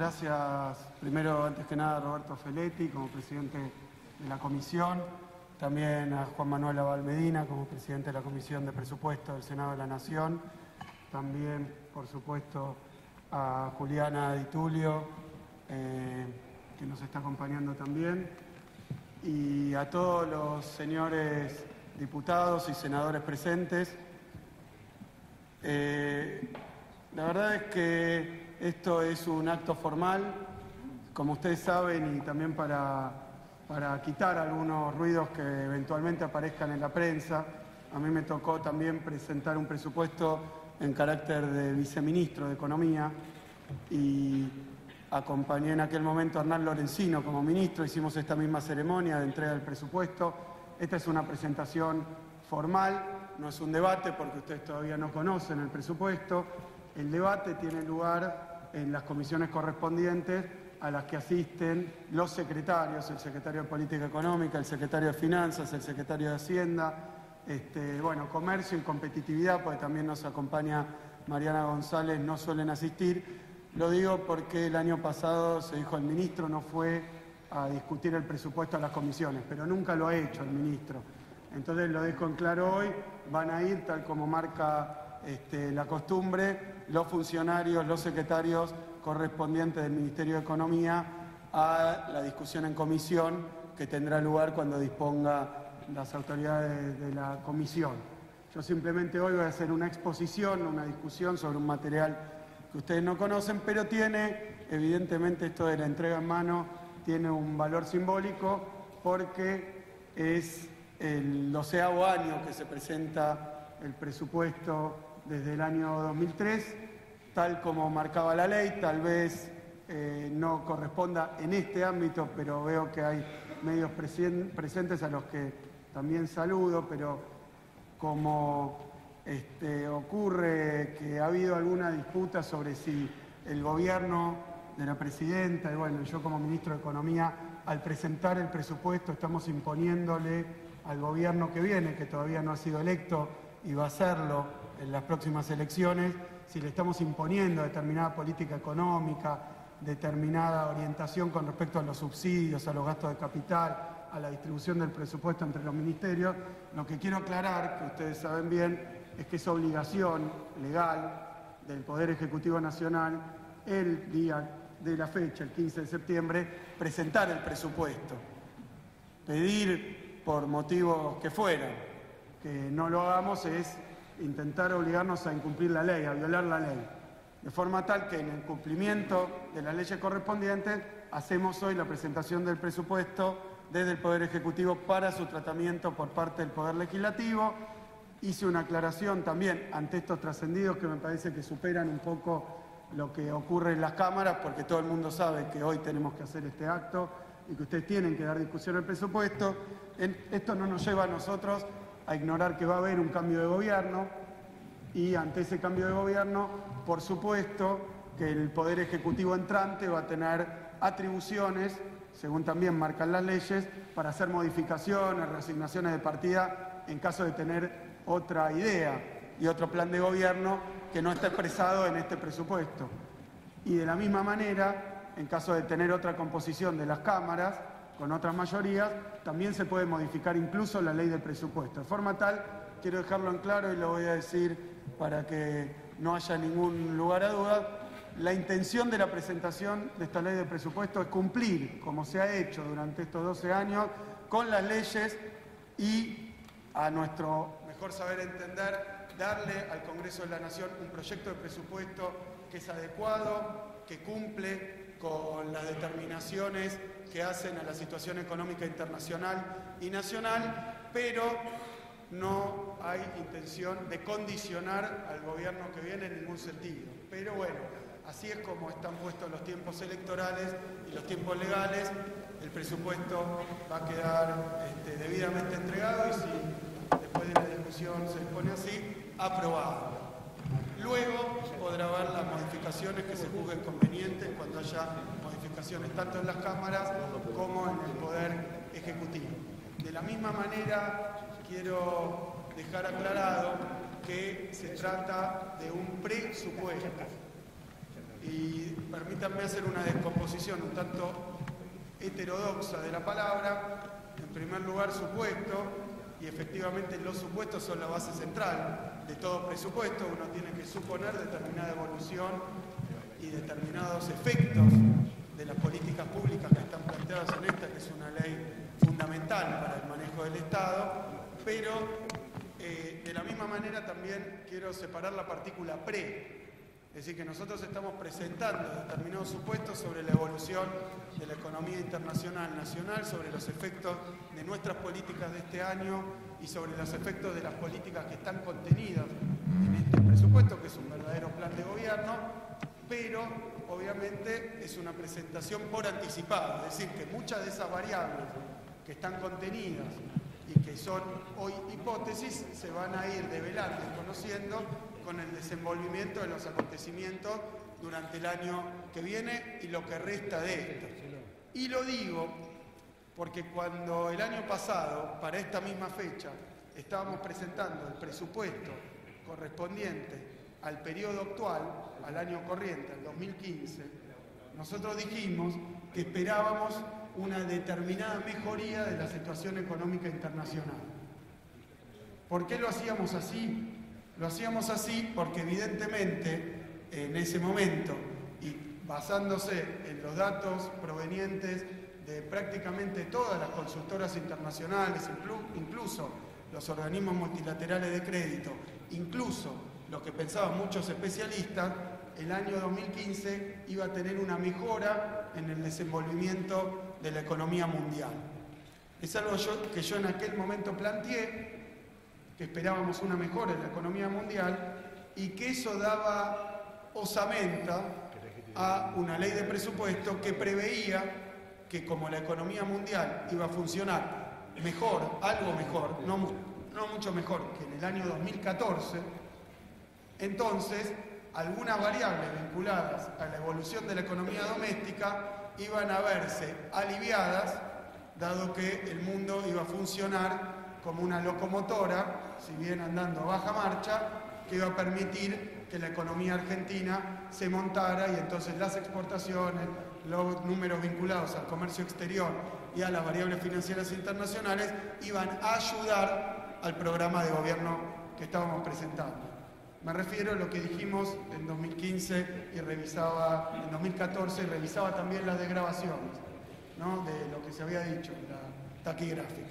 gracias primero, antes que nada, a Roberto Feletti como presidente de la comisión, también a Juan Manuel Abal Medina como presidente de la Comisión de Presupuesto del Senado de la Nación, también, por supuesto, a Juliana Di Tulio, que nos está acompañando también, y a todos los señores diputados y senadores presentes. La verdad es que esto es un acto formal, como ustedes saben, y también para quitar algunos ruidos que eventualmente aparezcan en la prensa. A mí me tocó también presentar un presupuesto en carácter de viceministro de Economía y acompañé en aquel momento a Hernán Lorenzino como ministro, hicimos esta misma ceremonia de entrega del presupuesto. Esta es una presentación formal, no es un debate porque ustedes todavía no conocen el presupuesto. El debate tiene lugar en las comisiones correspondientes a las que asisten los secretarios, el secretario de Política Económica, el secretario de Finanzas, el secretario de Hacienda, Comercio y Competitividad, porque también nos acompaña Mariana González, no suelen asistir. Lo digo porque el año pasado se dijo el ministro no fue a discutir el presupuesto a las comisiones, pero nunca lo ha hecho el ministro. Entonces lo dejo en claro hoy, van a ir, tal como marca la costumbre, los funcionarios, los secretarios correspondientes del Ministerio de Economía a la discusión en comisión que tendrá lugar cuando disponga las autoridades de la comisión. Yo simplemente hoy voy a hacer una exposición, una discusión sobre un material que ustedes no conocen, pero tiene, evidentemente esto de la entrega en mano, tiene un valor simbólico porque es el 12º año que se presenta el presupuesto desde el año 2003, tal como marcaba la ley. Tal vez no corresponda en este ámbito, pero veo que hay medios presentes a los que también saludo, pero como ocurre que ha habido alguna disputa sobre si el gobierno de la presidenta, y yo como ministro de Economía, al presentar el presupuesto estamos imponiéndole al gobierno que viene, que todavía no ha sido electo y va a serlo en las próximas elecciones, si le estamos imponiendo determinada política económica, determinada orientación con respecto a los subsidios, a los gastos de capital, a la distribución del presupuesto entre los ministerios. Lo que quiero aclarar, que ustedes saben bien, es que es obligación legal del Poder Ejecutivo Nacional el día de la fecha, el 15 de septiembre, presentar el presupuesto. Pedir por motivos que fueran que no lo hagamos es intentar obligarnos a incumplir la ley, a violar la ley. De forma tal que en el cumplimiento de las leyes correspondientes hacemos hoy la presentación del presupuesto desde el Poder Ejecutivo para su tratamiento por parte del Poder Legislativo. Hice una aclaración también ante estos trascendidos que me parece que superan un poco lo que ocurre en las cámaras, porque todo el mundo sabe que hoy tenemos que hacer este acto y que ustedes tienen que dar discusión al presupuesto. Esto no nos lleva a nosotros a ignorar que va a haber un cambio de gobierno y ante ese cambio de gobierno, por supuesto, que el Poder Ejecutivo entrante va a tener atribuciones, según también marcan las leyes, para hacer modificaciones, reasignaciones de partida en caso de tener otra idea y otro plan de gobierno que no está expresado en este presupuesto. Y de la misma manera, en caso de tener otra composición de las cámaras, con otras mayorías, también se puede modificar incluso la ley del presupuesto. De forma tal, quiero dejarlo en claro y lo voy a decir para que no haya ningún lugar a dudas, la intención de la presentación de esta ley de presupuesto es cumplir, como se ha hecho durante estos 12 años, con las leyes y, a nuestro mejor saber entender, darle al Congreso de la Nación un proyecto de presupuesto que es adecuado, que cumple con las determinaciones que hacen a la situación económica internacional y nacional, pero no hay intención de condicionar al gobierno que viene en ningún sentido. Pero así es como están puestos los tiempos electorales y los tiempos legales. El presupuesto va a quedar debidamente entregado y si después de la discusión se dispone así, aprobado. Luego podrá haber las modificaciones que se juzguen convenientes cuando haya modificaciones tanto en las cámaras como en el Poder Ejecutivo. De la misma manera, quiero dejar aclarado que se trata de un presupuesto Y permítanme hacer una descomposición un tanto heterodoxa de la palabra. En primer lugar, supuesto, y efectivamente los supuestos son la base central de todo presupuesto. Uno tiene que suponer determinada evolución y determinados efectos de las políticas públicas que están planteadas en esta, que es una ley fundamental para el manejo del Estado, pero de la misma manera también quiero separar la partícula pre. Es decir, que nosotros estamos presentando determinados supuestos sobre la evolución de la economía internacional, nacional, sobre los efectos de nuestras políticas de este año y sobre los efectos de las políticas que están contenidas en este presupuesto, que es un verdadero plan de gobierno, pero obviamente es una presentación por anticipado. Es decir, que muchas de esas variables que están contenidas y que son hoy hipótesis se van a ir develando y conociendo con el desenvolvimiento de los acontecimientos durante el año que viene y lo que resta de esto. Y lo digo porque cuando el año pasado, para esta misma fecha, estábamos presentando el presupuesto correspondiente al periodo actual, al año corriente, al 2015, nosotros dijimos que esperábamos una determinada mejoría de la situación económica internacional. ¿Por qué lo hacíamos así? Lo hacíamos así porque evidentemente en ese momento, y basándose en los datos provenientes de prácticamente todas las consultoras internacionales, incluso los organismos multilaterales de crédito, incluso lo que pensaban muchos especialistas, el año 2015 iba a tener una mejora en el desenvolvimiento de la economía mundial. Es algo que yo en aquel momento planteé, que esperábamos una mejora en la economía mundial y que eso daba osamenta a una ley de presupuesto que preveía que como la economía mundial iba a funcionar mejor, algo mejor, no mucho mejor que en el año 2014, entonces algunas variables vinculadas a la evolución de la economía doméstica iban a verse aliviadas, dado que el mundo iba a funcionar como una locomotora, si bien andando a baja marcha, que iba a permitir que la economía argentina se montara y entonces las exportaciones, los números vinculados al comercio exterior y a las variables financieras internacionales iban a ayudar al programa de gobierno que estábamos presentando. Me refiero a lo que dijimos en 2015 y revisaba, en 2014 y revisaba también las desgravaciones, ¿no?, de lo que se había dicho en la taquigráfica.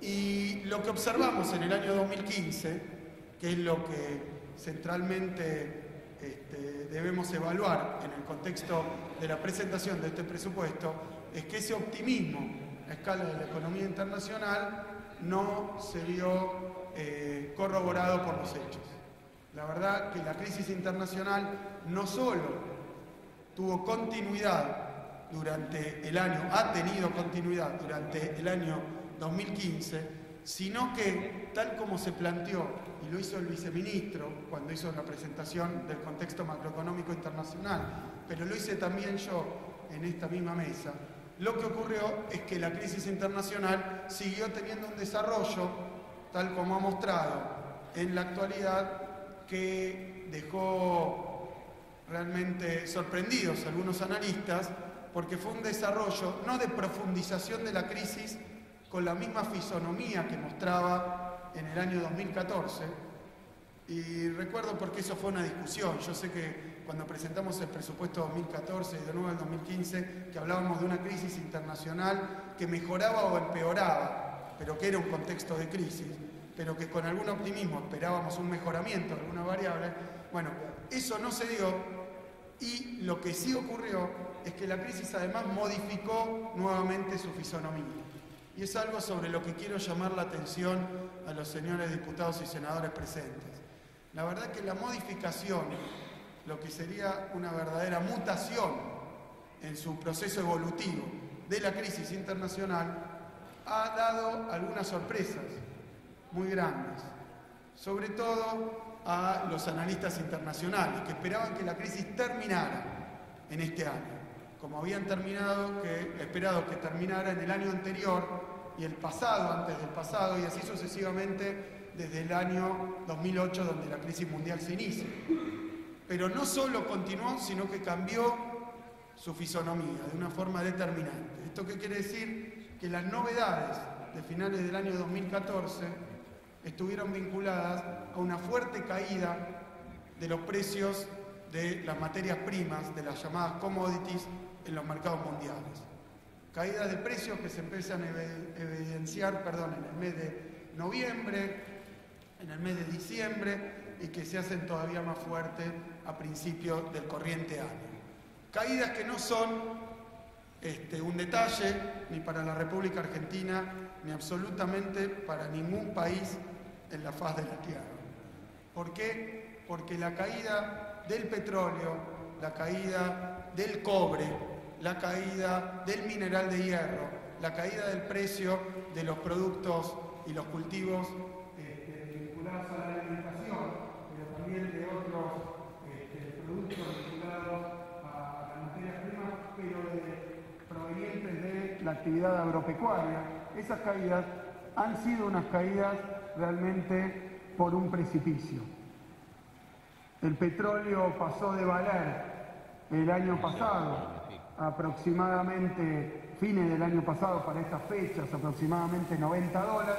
Y lo que observamos en el año 2015, que es lo que centralmente debemos evaluar en el contexto de la presentación de este presupuesto, es que ese optimismo a escala de la economía internacional no se vio corroborado por los hechos. La verdad que la crisis internacional no solo tuvo continuidad durante el año, ha tenido continuidad durante el año 2015, sino que, tal como se planteó, y lo hizo el viceministro cuando hizo la presentación del contexto macroeconómico internacional, pero lo hice también yo en esta misma mesa, lo que ocurrió es que la crisis internacional siguió teniendo un desarrollo, tal como ha mostrado en la actualidad, que dejó realmente sorprendidos a algunos analistas, porque fue un desarrollo no de profundización de la crisis con la misma fisonomía que mostraba en el año 2014, y recuerdo porque eso fue una discusión. Yo sé que cuando presentamos el presupuesto 2014 y de nuevo el 2015, que hablábamos de una crisis internacional que mejoraba o empeoraba, pero que era un contexto de crisis, pero que con algún optimismo esperábamos un mejoramiento de alguna variable. Bueno, eso no se dio, y lo que sí ocurrió es que la crisis además modificó nuevamente su fisonomía. Y es algo sobre lo que quiero llamar la atención a los señores diputados y senadores presentes. La verdad que la modificación, lo que sería una verdadera mutación en su proceso evolutivo de la crisis internacional, ha dado algunas sorpresas muy grandes, sobre todo a los analistas internacionales, que esperaban que la crisis terminara en este año, como habían esperado que terminara en el año anterior y el pasado, antes del pasado, y así sucesivamente desde el año 2008, donde la crisis mundial se inicia. Pero no solo continuó, sino que cambió su fisonomía de una forma determinante. ¿Esto qué quiere decir? Que las novedades de finales del año 2014 estuvieron vinculadas a una fuerte caída de los precios de las materias primas, de las llamadas commodities, en los mercados mundiales. Caídas de precios que se empiezan a evidenciar, en el mes de noviembre, en el mes de diciembre, y que se hacen todavía más fuertes a principios del corriente año. Caídas que no son un detalle ni para la República Argentina, ni absolutamente para ningún país en la faz de la Tierra. ¿Por qué? Porque la caída del petróleo, la caída del cobre, la caída del mineral de hierro, la caída del precio de los productos y los cultivos vinculados a la alimentación, pero también de otros productos vinculados a las materias primas, pero provenientes de la actividad agropecuaria. Esas caídas han sido unas caídas realmente por un precipicio. El petróleo pasó de valer el año pasado aproximadamente, fines del año pasado para estas fechas, aproximadamente $90.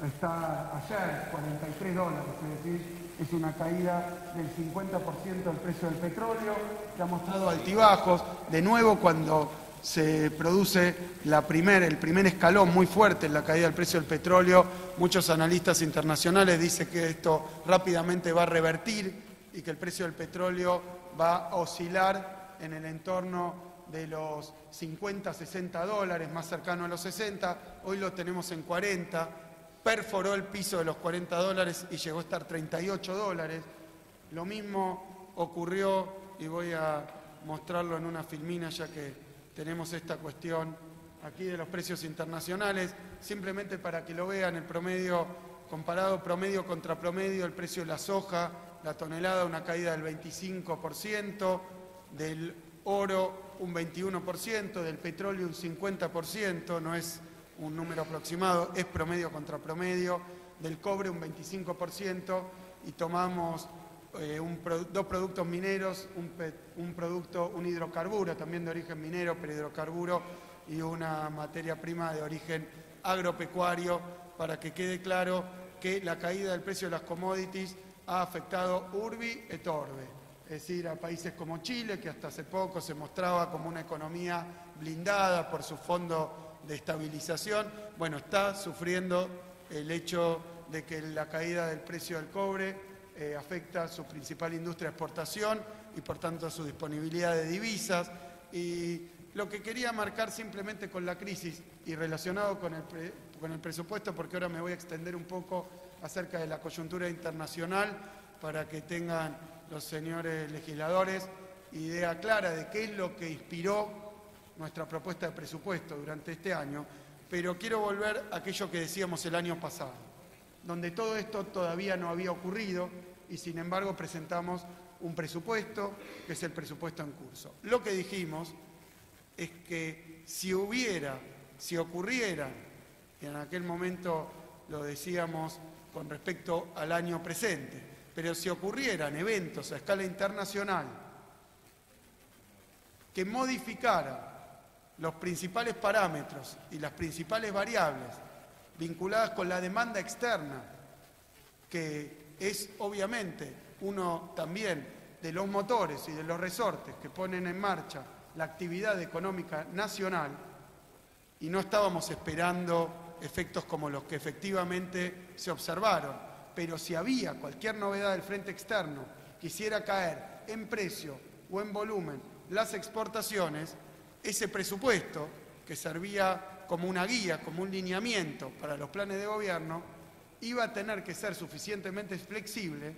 Está ayer $43, es decir, es una caída del 50% del precio del petróleo, que ha mostrado altibajos. De nuevo, cuando se produce el primer escalón muy fuerte en la caída del precio del petróleo, muchos analistas internacionales dicen que esto rápidamente va a revertir y que el precio del petróleo va a oscilar en el entorno de los $50-60, más cercano a los 60, hoy lo tenemos en 40, perforó el piso de los $40 y llegó a estar $38. Lo mismo ocurrió, y voy a mostrarlo en una filmina ya que tenemos esta cuestión aquí de los precios internacionales, simplemente para que lo vean, el promedio, comparado promedio contra promedio, el precio de la soja, la tonelada, una caída del 25%, del oro un 21%, del petróleo un 50%, no es un número aproximado, es promedio contra promedio, del cobre un 25%, y tomamos dos productos mineros, un hidrocarburo también de origen minero, pero hidrocarburo, y una materia prima de origen agropecuario, para que quede claro que la caída del precio de las commodities ha afectado urbi et orbe. Es decir, a países como Chile, que hasta hace poco se mostraba como una economía blindada por su fondo de estabilización, bueno, está sufriendo el hecho de que la caída del precio del cobre afecta a su principal industria de exportación y por tanto a su disponibilidad de divisas. Y lo que quería marcar simplemente con la crisis y relacionado con el presupuesto, porque ahora me voy a extender un poco acerca de la coyuntura internacional para que tengan los señores legisladores idea clara de qué es lo que inspiró nuestra propuesta de presupuesto durante este año, pero quiero volver a aquello que decíamos el año pasado, donde todo esto todavía no había ocurrido y sin embargo presentamos un presupuesto que es el presupuesto en curso. Lo que dijimos es que si ocurriera, y en aquel momento lo decíamos con respecto al año presente, pero si ocurrieran eventos a escala internacional que modificaran los principales parámetros y las principales variables vinculadas con la demanda externa, que es obviamente uno también de los motores y de los resortes que ponen en marcha la actividad económica nacional, y no estábamos esperando efectos como los que efectivamente se observaron, pero si había cualquier novedad del frente externo que hiciera caer en precio o en volumen las exportaciones, ese presupuesto, que servía como una guía, como un lineamiento para los planes de gobierno, iba a tener que ser suficientemente flexible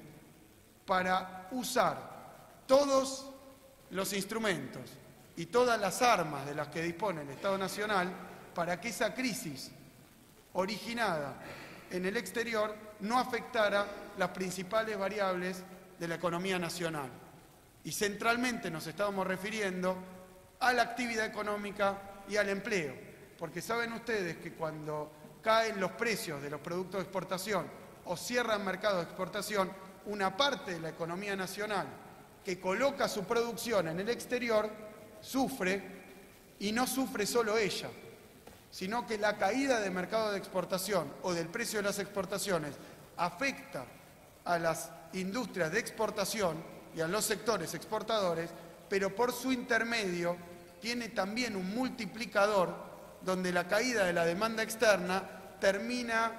para usar todos los instrumentos y todas las armas de las que dispone el Estado Nacional para que esa crisis originada en el exterior no afectara las principales variables de la economía nacional. Y centralmente nos estábamos refiriendo a la actividad económica y al empleo, porque saben ustedes que cuando caen los precios de los productos de exportación o cierran mercados de exportación, una parte de la economía nacional que coloca su producción en el exterior sufre, y no sufre solo ella, sino que la caída del mercado de exportación o del precio de las exportaciones afecta a las industrias de exportación y a los sectores exportadores, pero por su intermedio tiene también un multiplicador donde la caída de la demanda externa termina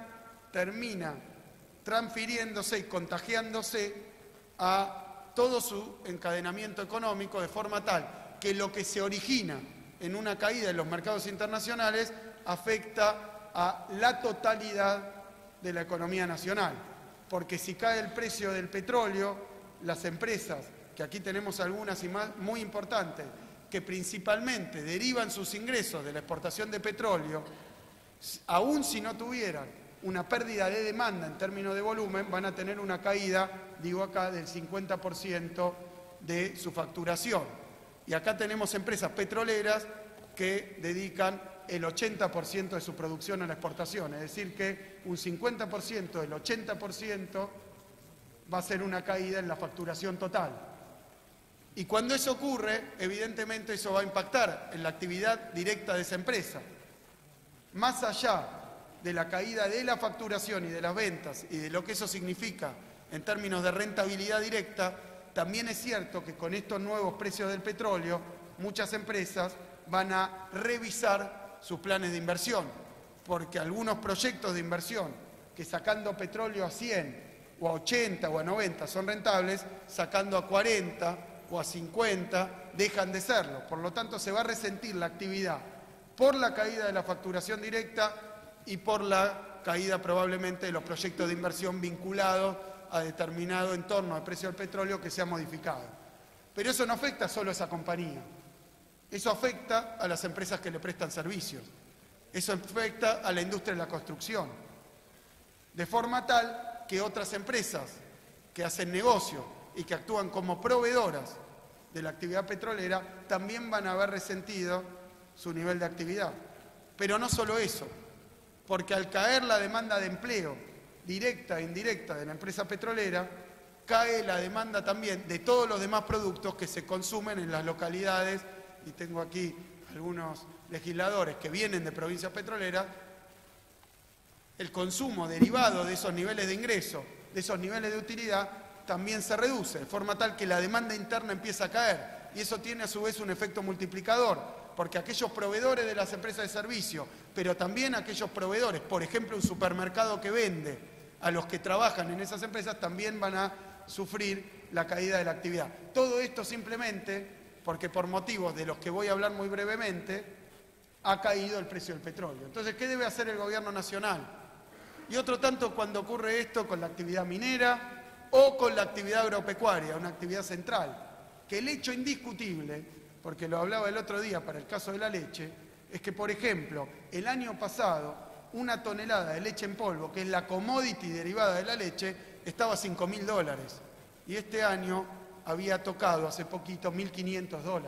transfiriéndose y contagiándose a todo su encadenamiento económico, de forma tal que lo que se origina en una caída en los mercados internacionales afecta a la totalidad de la economía nacional. Porque si cae el precio del petróleo, las empresas, que aquí tenemos algunas y más muy importantes, que principalmente derivan sus ingresos de la exportación de petróleo, aun si no tuvieran una pérdida de demanda en términos de volumen, van a tener una caída, digo acá, del 50% de su facturación. Y acá tenemos empresas petroleras que dedican el 80% de su producción a la exportación, es decir que un 50% del 80% va a ser una caída en la facturación total. Y cuando eso ocurre, evidentemente eso va a impactar en la actividad directa de esa empresa. Más allá de la caída de la facturación y de las ventas y de lo que eso significa en términos de rentabilidad directa, también es cierto que con estos nuevos precios del petróleo, muchas empresas van a revisar sus planes de inversión, porque algunos proyectos de inversión que sacando petróleo a 100 o a 80 o a 90 son rentables, sacando a 40 o a 50 dejan de serlo. Por lo tanto, se va a resentir la actividad por la caída de la facturación directa y por la caída probablemente de los proyectos de inversión vinculados a determinado entorno de precio del petróleo que se ha modificado. Pero eso no afecta solo a esa compañía. Eso afecta a las empresas que le prestan servicios. Eso afecta a la industria de la construcción. De forma tal que otras empresas que hacen negocio y que actúan como proveedoras de la actividad petrolera también van a haber resentido su nivel de actividad. Pero no solo eso, porque al caer la demanda de empleo directa e indirecta de la empresa petrolera, cae la demanda también de todos los demás productos que se consumen en las localidades, y tengo aquí algunos legisladores que vienen de provincias petroleras. El consumo derivado de esos niveles de ingreso, de esos niveles de utilidad, también se reduce, de forma tal que la demanda interna empieza a caer, y eso tiene a su vez un efecto multiplicador, porque aquellos proveedores de las empresas de servicio, pero también aquellos proveedores, por ejemplo un supermercado que vende a los que trabajan en esas empresas, también van a sufrir la caída de la actividad. Todo esto simplemente porque por motivos de los que voy a hablar muy brevemente, ha caído el precio del petróleo. Entonces, ¿qué debe hacer el gobierno nacional? Y otro tanto cuando ocurre esto con la actividad minera o con la actividad agropecuaria, una actividad central, que el hecho indiscutible, porque lo hablaba el otro día para el caso de la leche, es que, por ejemplo, el año pasado, una tonelada de leche en polvo, que es la commodity derivada de la leche, estaba a $5.000. Y este año había tocado hace poquito $1.500.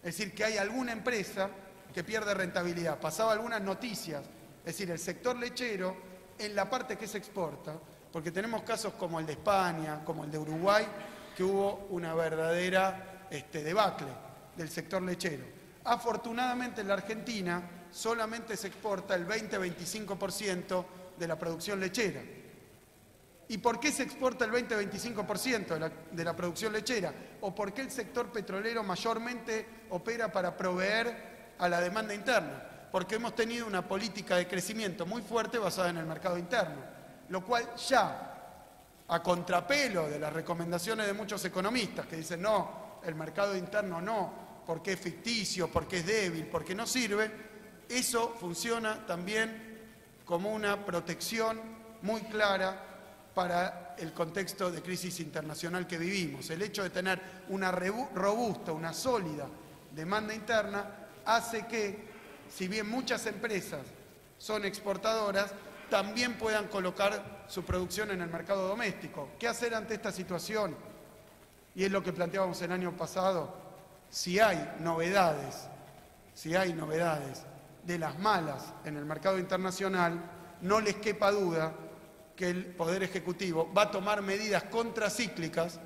Es decir, que hay alguna empresa que pierde rentabilidad. Pasaba algunas noticias, es decir, el sector lechero, en la parte que se exporta, porque tenemos casos como el de España, como el de Uruguay, que hubo una verdadera debacle del sector lechero. Afortunadamente en la Argentina solamente se exporta el 20-25% de la producción lechera. ¿Y por qué se exporta el 20-25% de la producción lechera? ¿O por qué el sector petrolero mayormente opera para proveer a la demanda interna? Porque hemos tenido una política de crecimiento muy fuerte basada en el mercado interno, lo cual ya, a contrapelo de las recomendaciones de muchos economistas que dicen no, el mercado interno no, porque es ficticio, porque es débil, porque no sirve, eso funciona también como una protección muy clara para el contexto de crisis internacional que vivimos. El hecho de tener una robusta, una sólida demanda interna hace que, si bien muchas empresas son exportadoras, también puedan colocar su producción en el mercado doméstico. ¿Qué hacer ante esta situación? Y es lo que planteábamos el año pasado. Si hay novedades de las malas en el mercado internacional, no les quepa duda que el Poder Ejecutivo va a tomar medidas contracíclicas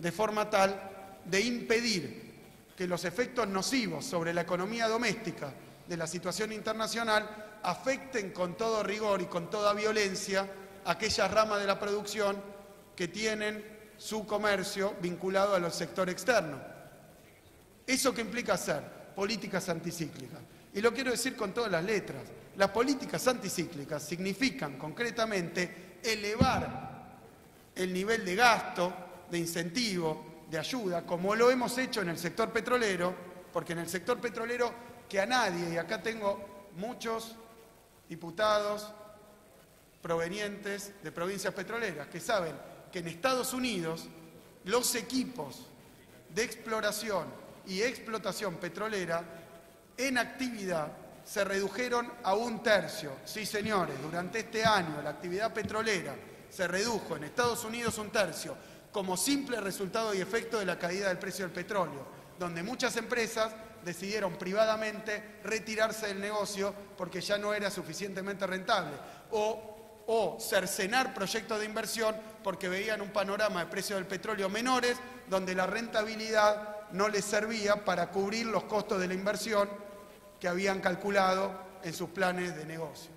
de forma tal de impedir que los efectos nocivos sobre la economía doméstica de la situación internacional afecten con todo rigor y con toda violencia aquellas ramas de la producción que tienen su comercio vinculado al sector externo. ¿Eso qué implica hacer? Políticas anticíclicas. Y lo quiero decir con todas las letras. Las políticas anticíclicas significan concretamente elevar el nivel de gasto, de incentivo, de ayuda, como lo hemos hecho en el sector petrolero, porque en el sector petrolero que a nadie, y acá tengo muchos diputados provenientes de provincias petroleras que saben que en Estados Unidos los equipos de exploración y explotación petrolera en actividad se redujeron a 1/3. Sí, señores, durante este año la actividad petrolera se redujo en Estados Unidos 1/3 como simple resultado y efecto de la caída del precio del petróleo, donde muchas empresas decidieron privadamente retirarse del negocio porque ya no era suficientemente rentable, o cercenar proyectos de inversión porque veían un panorama de precios del petróleo menores, donde la rentabilidad no les servía para cubrir los costos de la inversión que habían calculado en sus planes de negocio.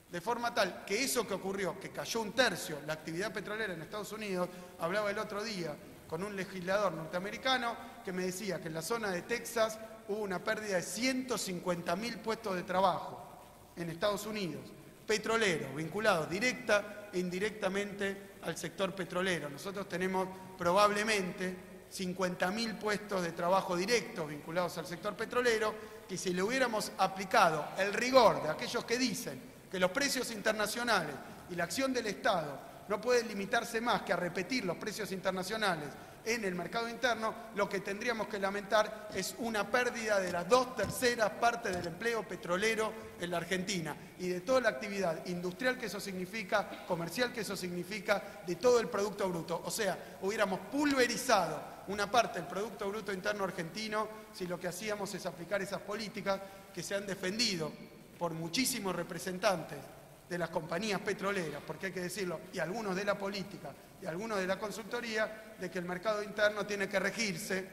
De forma tal que eso que ocurrió, que cayó 1/3 la actividad petrolera en Estados Unidos, hablaba el otro día con un legislador norteamericano que me decía que en la zona de Texas hubo una pérdida de 150.000 puestos de trabajo en Estados Unidos, petroleros, vinculados directa e indirectamente al sector petrolero. Nosotros tenemos probablemente 50.000 puestos de trabajo directos vinculados al sector petrolero, que si le hubiéramos aplicado el rigor de aquellos que dicen que los precios internacionales y la acción del Estado no pueden limitarse más que a repetir los precios internacionales en el mercado interno, lo que tendríamos que lamentar es una pérdida de las 2/3 partes del empleo petrolero en la Argentina y de toda la actividad industrial que eso significa, comercial que eso significa, de todo el Producto Bruto. O sea, hubiéramos pulverizado una parte del Producto Bruto Interno argentino si lo que hacíamos es aplicar esas políticas que se han defendido por muchísimos representantes de las compañías petroleras, porque hay que decirlo, y algunos de la política y algunos de la consultoría, de que el mercado interno tiene que regirse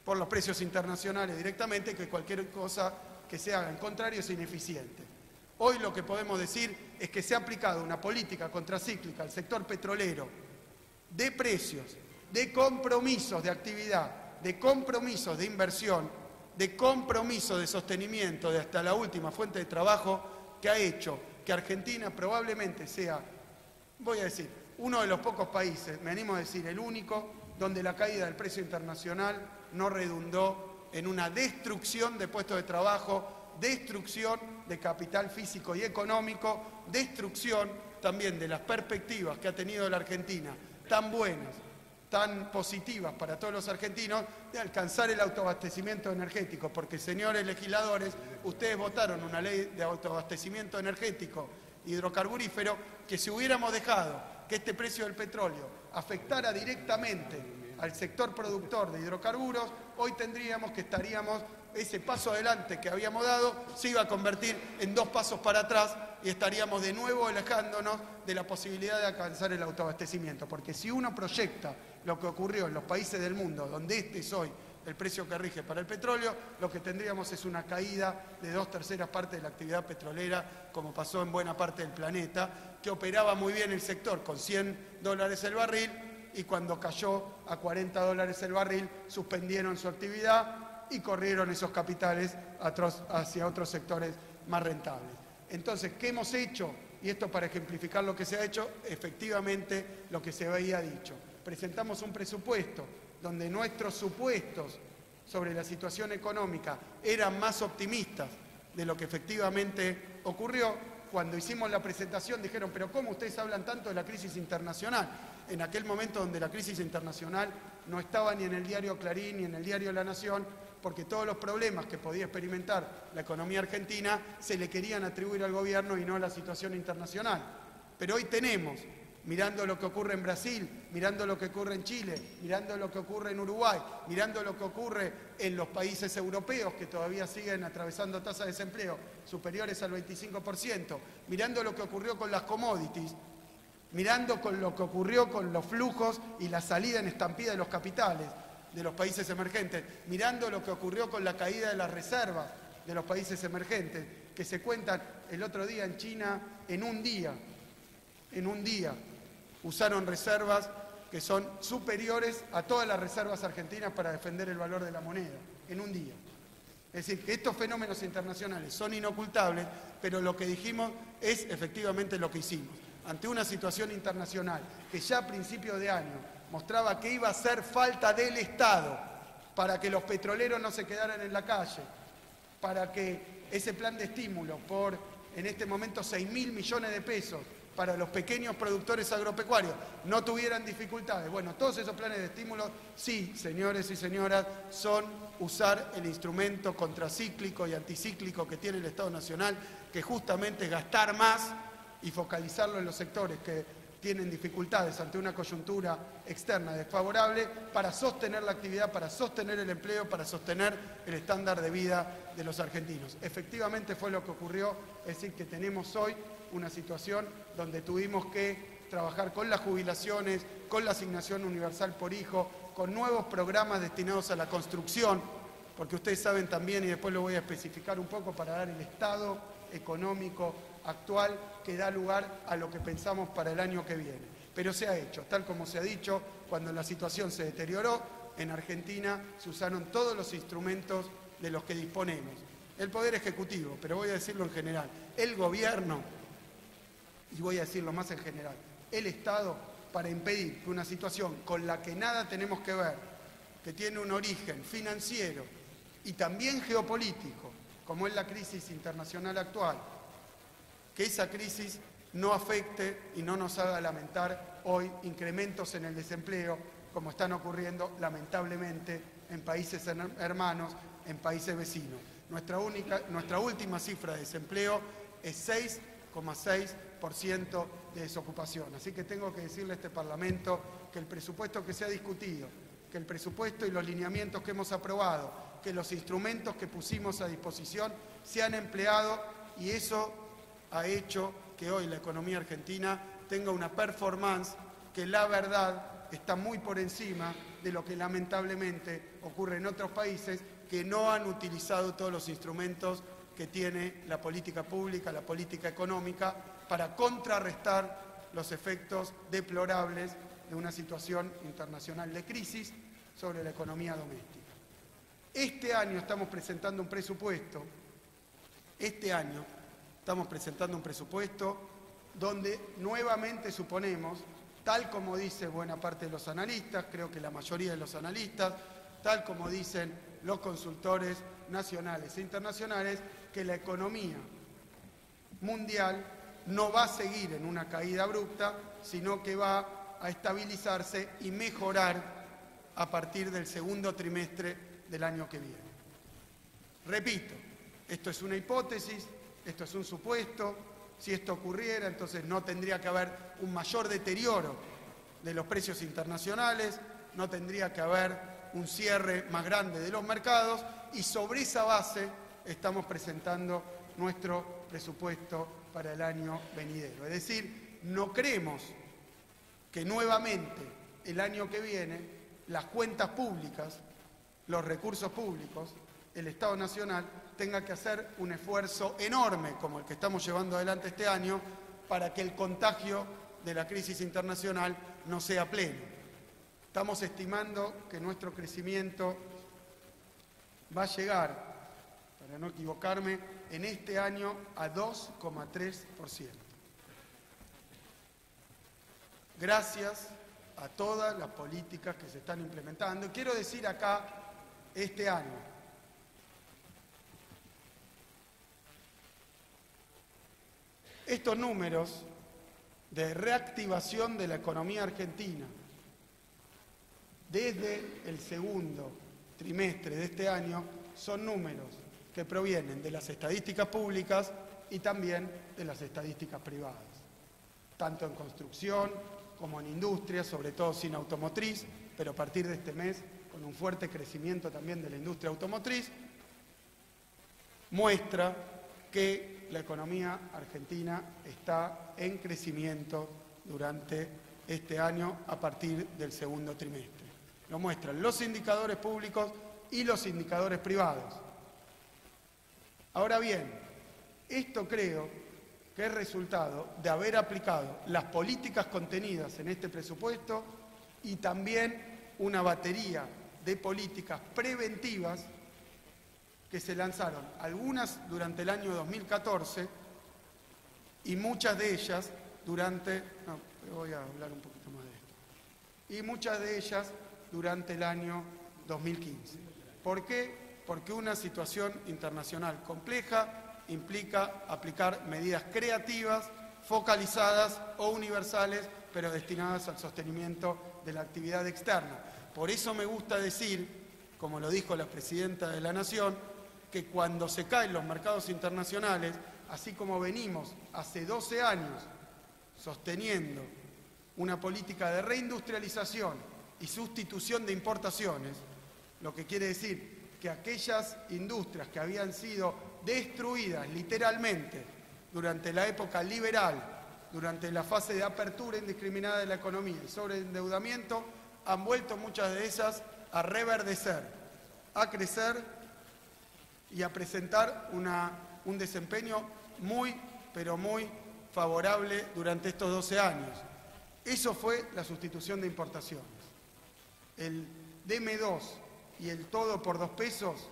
por los precios internacionales directamente, que cualquier cosa que se haga en contrario es ineficiente. Hoy lo que podemos decir es que se ha aplicado una política contracíclica al sector petrolero de precios, de compromisos de actividad, de compromisos de inversión, de compromiso de sostenimiento de hasta la última fuente de trabajo, que ha hecho que Argentina probablemente sea, voy a decir, uno de los pocos países, me animo a decir el único, donde la caída del precio internacional no redundó en una destrucción de puestos de trabajo, destrucción de capital físico y económico, destrucción también de las perspectivas que ha tenido la Argentina, tan buenas, tan positivas para todos los argentinos, de alcanzar el autoabastecimiento energético, porque, señores legisladores, ustedes votaron una ley de autoabastecimiento energético hidrocarburífero que si hubiéramos dejado que este precio del petróleo afectara directamente al sector productor de hidrocarburos, hoy tendríamos que estaríamos, ese paso adelante que habíamos dado se iba a convertir en 2 pasos para atrás y estaríamos de nuevo alejándonos de la posibilidad de alcanzar el autoabastecimiento. Porque si uno proyecta lo que ocurrió en los países del mundo, donde este es hoy el precio que rige para el petróleo, lo que tendríamos es una caída de 2/3 partes de la actividad petrolera, como pasó en buena parte del planeta, que operaba muy bien el sector con $100 el barril, y cuando cayó a $40 el barril, suspendieron su actividad y corrieron esos capitales hacia otros sectores más rentables. Entonces, ¿qué hemos hecho? Y esto para ejemplificar lo que se ha hecho, efectivamente lo que se había dicho. Presentamos un presupuesto donde nuestros supuestos sobre la situación económica eran más optimistas de lo que efectivamente ocurrió. Cuando hicimos la presentación dijeron, pero ¿cómo ustedes hablan tanto de la crisis internacional? En aquel momento donde la crisis internacional no estaba ni en el diario Clarín ni en el diario La Nación, porque todos los problemas que podía experimentar la economía argentina se le querían atribuir al gobierno y no a la situación internacional. Pero hoy tenemos, mirando lo que ocurre en Brasil, mirando lo que ocurre en Chile, mirando lo que ocurre en Uruguay, mirando lo que ocurre en los países europeos que todavía siguen atravesando tasas de desempleo superiores al 25%, mirando lo que ocurrió con las commodities, mirando con lo que ocurrió con los flujos y la salida en estampida de los capitales de los países emergentes, mirando lo que ocurrió con la caída de las reservas de los países emergentes, que se cuentan el otro día en China, en un día, usaron reservas que son superiores a todas las reservas argentinas para defender el valor de la moneda, en un día. Es decir, que estos fenómenos internacionales son inocultables, pero lo que dijimos es efectivamente lo que hicimos. Ante una situación internacional que ya a principios de año mostraba que iba a ser falta del Estado para que los petroleros no se quedaran en la calle, para que ese plan de estímulo por, en este momento, 6.000 millones de pesos para los pequeños productores agropecuarios no tuvieran dificultades. Bueno, todos esos planes de estímulo, sí, señores y señoras, son usar el instrumento contracíclico y anticíclico que tiene el Estado Nacional, que justamente es gastar más y focalizarlo en los sectores que tienen dificultades ante una coyuntura externa desfavorable para sostener la actividad, para sostener el empleo, para sostener el estándar de vida de los argentinos. Efectivamente fue lo que ocurrió, es decir, que tenemos hoy una situación donde tuvimos que trabajar con las jubilaciones, con la asignación universal por hijo, con nuevos programas destinados a la construcción, porque ustedes saben también, y después lo voy a especificar un poco para dar el estado económico actual que da lugar a lo que pensamos para el año que viene. Pero se ha hecho, tal como se ha dicho, cuando la situación se deterioró, en Argentina se usaron todos los instrumentos de los que disponemos. El Poder Ejecutivo, pero voy a decirlo en general, el Gobierno, y voy a decirlo más en general, el Estado, para impedir que una situación con la que nada tenemos que ver, que tiene un origen financiero y también geopolítico, como es la crisis internacional actual, que esa crisis no afecte y no nos haga lamentar hoy incrementos en el desempleo, como están ocurriendo lamentablemente en países hermanos, en países vecinos. Nuestra última cifra de desempleo es 6,6% de desocupación. Así que tengo que decirle a este Parlamento que el presupuesto que se ha discutido, que el presupuesto y los lineamientos que hemos aprobado, que los instrumentos que pusimos a disposición se han empleado y eso ha hecho que hoy la economía argentina tenga una performance que la verdad está muy por encima de lo que lamentablemente ocurre en otros países que no han utilizado todos los instrumentos que tiene la política pública, la política económica, para contrarrestar los efectos deplorables de una situación internacional de crisis sobre la economía doméstica. Este año estamos presentando un presupuesto, donde nuevamente suponemos, tal como dice buena parte de los analistas, creo que la mayoría de los analistas, tal como dicen los consultores nacionales e internacionales, que la economía mundial no va a seguir en una caída abrupta, sino que va a estabilizarse y mejorar a partir del segundo trimestre del año que viene. Repito, esto es una hipótesis, esto es un supuesto. Si esto ocurriera, entonces no tendría que haber un mayor deterioro de los precios internacionales, no tendría que haber un cierre más grande de los mercados y sobre esa base estamos presentando nuestro presupuesto para el año venidero. Es decir, no creemos que nuevamente el año que viene las cuentas públicas, los recursos públicos, el Estado Nacional tenga que hacer un esfuerzo enorme como el que estamos llevando adelante este año para que el contagio de la crisis internacional no sea pleno. Estamos estimando que nuestro crecimiento va a llegar, para no equivocarme, en este año a 2,3%. Gracias a todas las políticas que se están implementando. Quiero decir acá, este año, estos números de reactivación de la economía argentina desde el segundo trimestre de este año son números que provienen de las estadísticas públicas y también de las estadísticas privadas, tanto en construcción como en industria, sobre todo sin automotriz, pero a partir de este mes con un fuerte crecimiento también de la industria automotriz, muestra que la economía argentina está en crecimiento durante este año a partir del segundo trimestre. Lo muestran los indicadores públicos y los indicadores privados. Ahora bien, esto creo que es resultado de haber aplicado las políticas contenidas en este presupuesto y también una batería de políticas preventivas que se lanzaron, algunas durante el año 2014 y muchas de ellas durante... No, voy a hablar un poquito más de esto. Y muchas de ellas durante el año 2015. ¿Por qué? Porque una situación internacional compleja implica aplicar medidas creativas, focalizadas o universales, pero destinadas al sostenimiento de la actividad externa. Por eso me gusta decir, como lo dijo la Presidenta de la Nación, que cuando se caen los mercados internacionales, así como venimos hace 12 años sosteniendo una política de reindustrialización y sustitución de importaciones, lo que quiere decir que aquellas industrias que habían sido destruidas literalmente durante la época liberal, durante la fase de apertura indiscriminada de la economía y sobreendeudamiento, han vuelto muchas de ellas a reverdecer, a crecer y a presentar un desempeño muy, pero muy favorable durante estos 12 años. Eso fue la sustitución de importaciones. El DM2 y el todo por 2 pesos,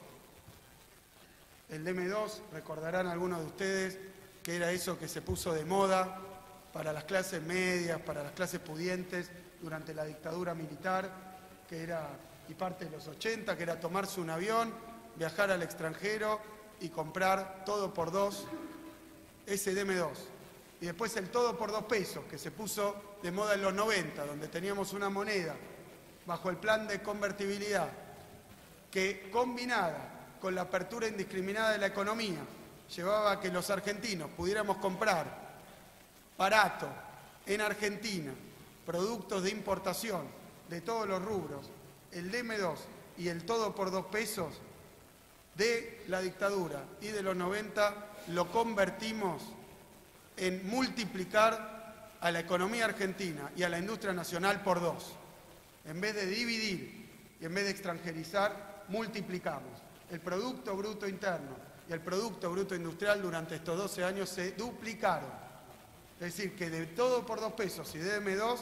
el DM2, recordarán algunos de ustedes que era eso que se puso de moda para las clases medias, para las clases pudientes durante la dictadura militar, que era, y parte de los 80, que era tomarse un avión, viajar al extranjero y comprar todo por 2, ese DM2. Y después el todo por 2 pesos, que se puso de moda en los 90, donde teníamos una moneda bajo el plan de convertibilidad, que combinada con la apertura indiscriminada de la economía, llevaba a que los argentinos pudiéramos comprar barato en Argentina productos de importación de todos los rubros, el DM2 y el todo por 2 pesos de la dictadura y de los 90 lo convertimos en multiplicar a la economía argentina y a la industria nacional por 2. En vez de dividir y en vez de extranjerizar, multiplicamos. El Producto Bruto Interno y el Producto Bruto Industrial durante estos 12 años se duplicaron. Es decir, que de todo por 2 pesos y de DM2,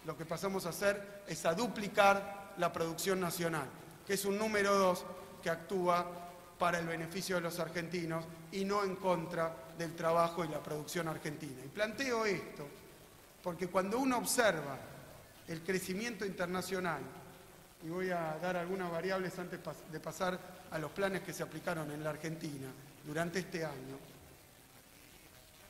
lo que pasamos a hacer es a duplicar la producción nacional, que es un número 2 que actúa para el beneficio de los argentinos y no en contra del trabajo y la producción argentina. Y planteo esto porque cuando uno observa el crecimiento internacional, y voy a dar algunas variables antes de pasar a los planes que se aplicaron en la Argentina durante este año,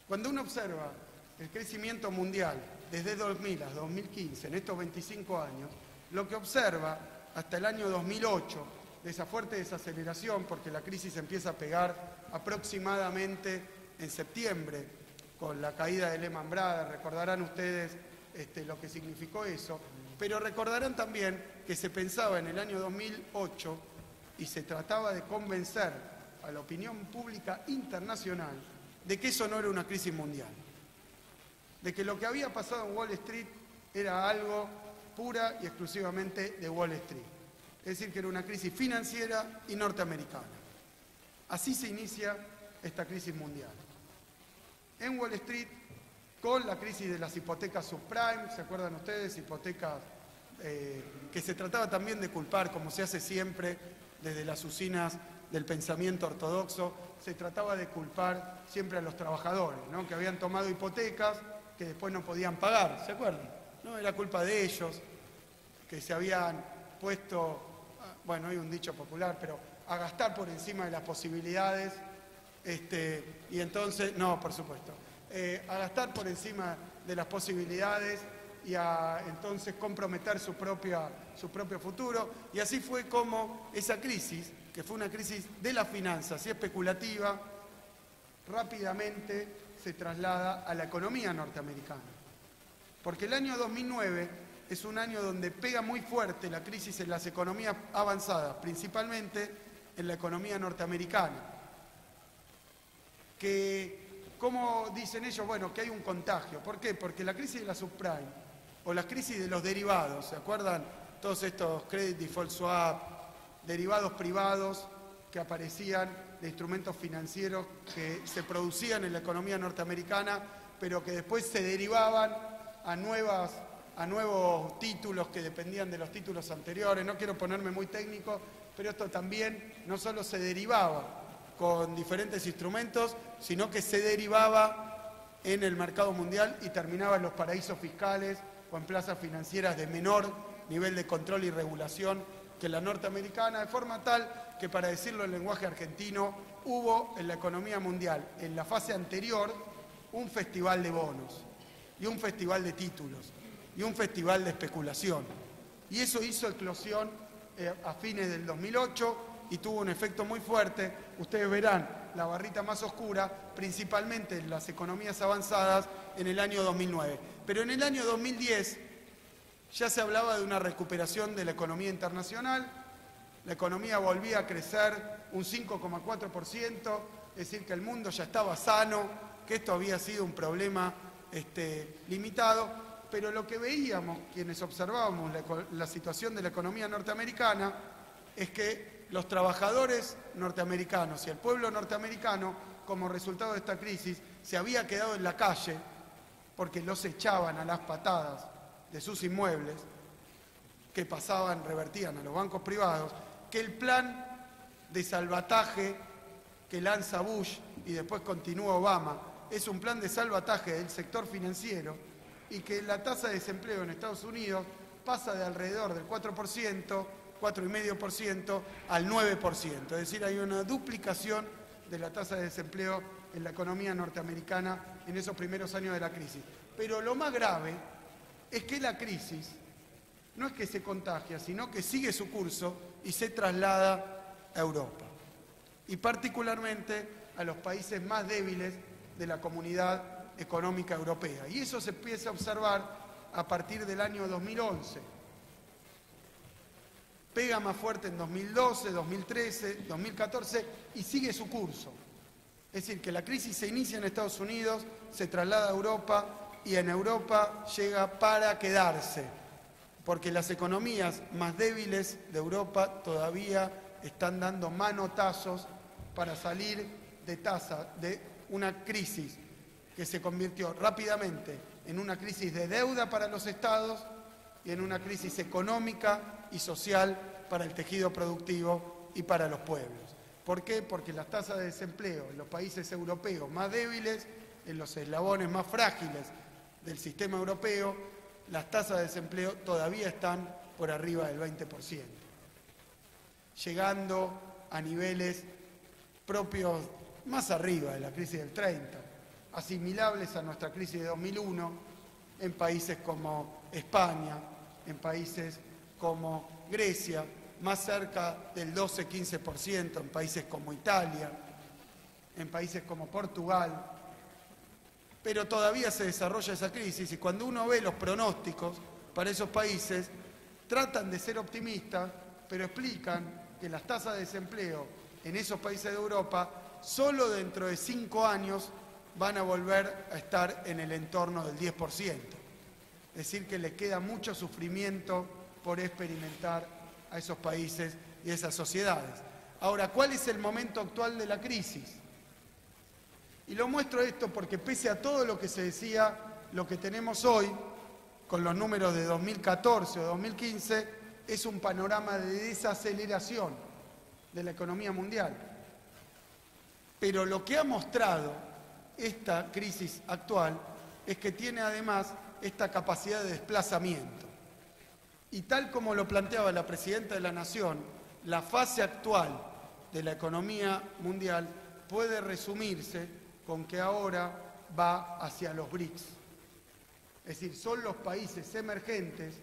cuando uno observa el crecimiento mundial desde 2000 a 2015, en estos 25 años, lo que observa hasta el año 2008, de esa fuerte desaceleración, porque la crisis empieza a pegar aproximadamente en septiembre, con la caída de Lehman Brothers, recordarán ustedes lo que significó eso, pero recordarán también que se pensaba en el año 2008 y se trataba de convencer a la opinión pública internacional de que eso no era una crisis mundial, de que lo que había pasado en Wall Street era algo pura y exclusivamente de Wall Street, es decir, que era una crisis financiera y norteamericana. Así se inicia esta crisis mundial. En Wall Street, con la crisis de las hipotecas subprime, ¿se acuerdan ustedes? Hipotecas que se trataba también de culpar, como se hace siempre desde las usinas del pensamiento ortodoxo, se trataba de culpar siempre a los trabajadores, ¿no? Que habían tomado hipotecas que después no podían pagar, ¿se acuerdan? No era culpa de ellos, que se habían puesto, bueno, hay un dicho popular, pero a gastar por encima de las posibilidades, y entonces, no, por supuesto, a gastar por encima de las posibilidades y a entonces comprometer su propio futuro. Y así fue como esa crisis, que fue una crisis de las finanzas y especulativa, rápidamente se traslada a la economía norteamericana. Porque el año 2009 es un año donde pega muy fuerte la crisis en las economías avanzadas, principalmente en la economía norteamericana, que ¿Cómo dicen ellos? Bueno, que hay un contagio. ¿Por qué? Porque la crisis de la subprime o la crisis de los derivados, ¿se acuerdan? Todos estos credit default swap, derivados privados que aparecían de instrumentos financieros que se producían en la economía norteamericana, pero que después se derivaban a nuevos títulos que dependían de los títulos anteriores. No quiero ponerme muy técnico, pero esto también no solo se derivaba con diferentes instrumentos, sino que se derivaba en el mercado mundial y terminaba en los paraísos fiscales o en plazas financieras de menor nivel de control y regulación que la norteamericana, de forma tal que, para decirlo en lenguaje argentino, hubo en la economía mundial, en la fase anterior, un festival de bonos y un festival de títulos y un festival de especulación. Y eso hizo eclosión a fines del 2008 y tuvo un efecto muy fuerte. Ustedes verán la barrita más oscura, principalmente en las economías avanzadas, en el año 2009. Pero en el año 2010 ya se hablaba de una recuperación de la economía internacional. La economía volvía a crecer un 5,4%, es decir, que el mundo ya estaba sano, que esto había sido un problema limitado, pero lo que veíamos, quienes observábamos la situación de la economía norteamericana, es que los trabajadores norteamericanos y el pueblo norteamericano, como resultado de esta crisis, se había quedado en la calle porque los echaban a las patadas de sus inmuebles, que revertían a los bancos privados, que el plan de salvataje que lanza Bush y después continúa Obama es un plan de salvataje del sector financiero y que la tasa de desempleo en Estados Unidos pasa de alrededor del 4%, 4,5% al 9%. Es decir, hay una duplicación de la tasa de desempleo en la economía norteamericana en esos primeros años de la crisis. Pero lo más grave es que la crisis no es que se contagia, sino que sigue su curso y se traslada a Europa. Y particularmente a los países más débiles de la comunidad económica europea. Y eso se empieza a observar a partir del año 2011. Pega más fuerte en 2012, 2013, 2014 y sigue su curso. Es decir, que la crisis se inicia en Estados Unidos, se traslada a Europa y en Europa llega para quedarse, porque las economías más débiles de Europa todavía están dando manotazos para salir de una crisis que se convirtió rápidamente en una crisis de deuda para los estados y en una crisis económica y social para el tejido productivo y para los pueblos. ¿Por qué? Porque las tasas de desempleo en los países europeos más débiles, en los eslabones más frágiles del sistema europeo, las tasas de desempleo todavía están por arriba del 20%, llegando a niveles propios más arriba de la crisis del 30%, asimilables a nuestra crisis de 2001 en países como España, en países como Grecia, más cerca del 12-15% en países como Italia, en países como Portugal. Pero todavía se desarrolla esa crisis y cuando uno ve los pronósticos para esos países, tratan de ser optimistas, pero explican que las tasas de desempleo en esos países de Europa solo dentro de 5 años van a volver a estar en el entorno del 10%. Es decir, que les queda mucho sufrimiento por experimentar a esos países y a esas sociedades. Ahora, ¿cuál es el momento actual de la crisis? Y lo muestro esto porque pese a todo lo que se decía, lo que tenemos hoy, con los números de 2014 o 2015, es un panorama de desaceleración de la economía mundial. Pero lo que ha mostrado esta crisis actual es que tiene además esta capacidad de desplazamiento. Y tal como lo planteaba la Presidenta de la Nación, la fase actual de la economía mundial puede resumirse con que ahora va hacia los BRICS. Es decir, son los países emergentes,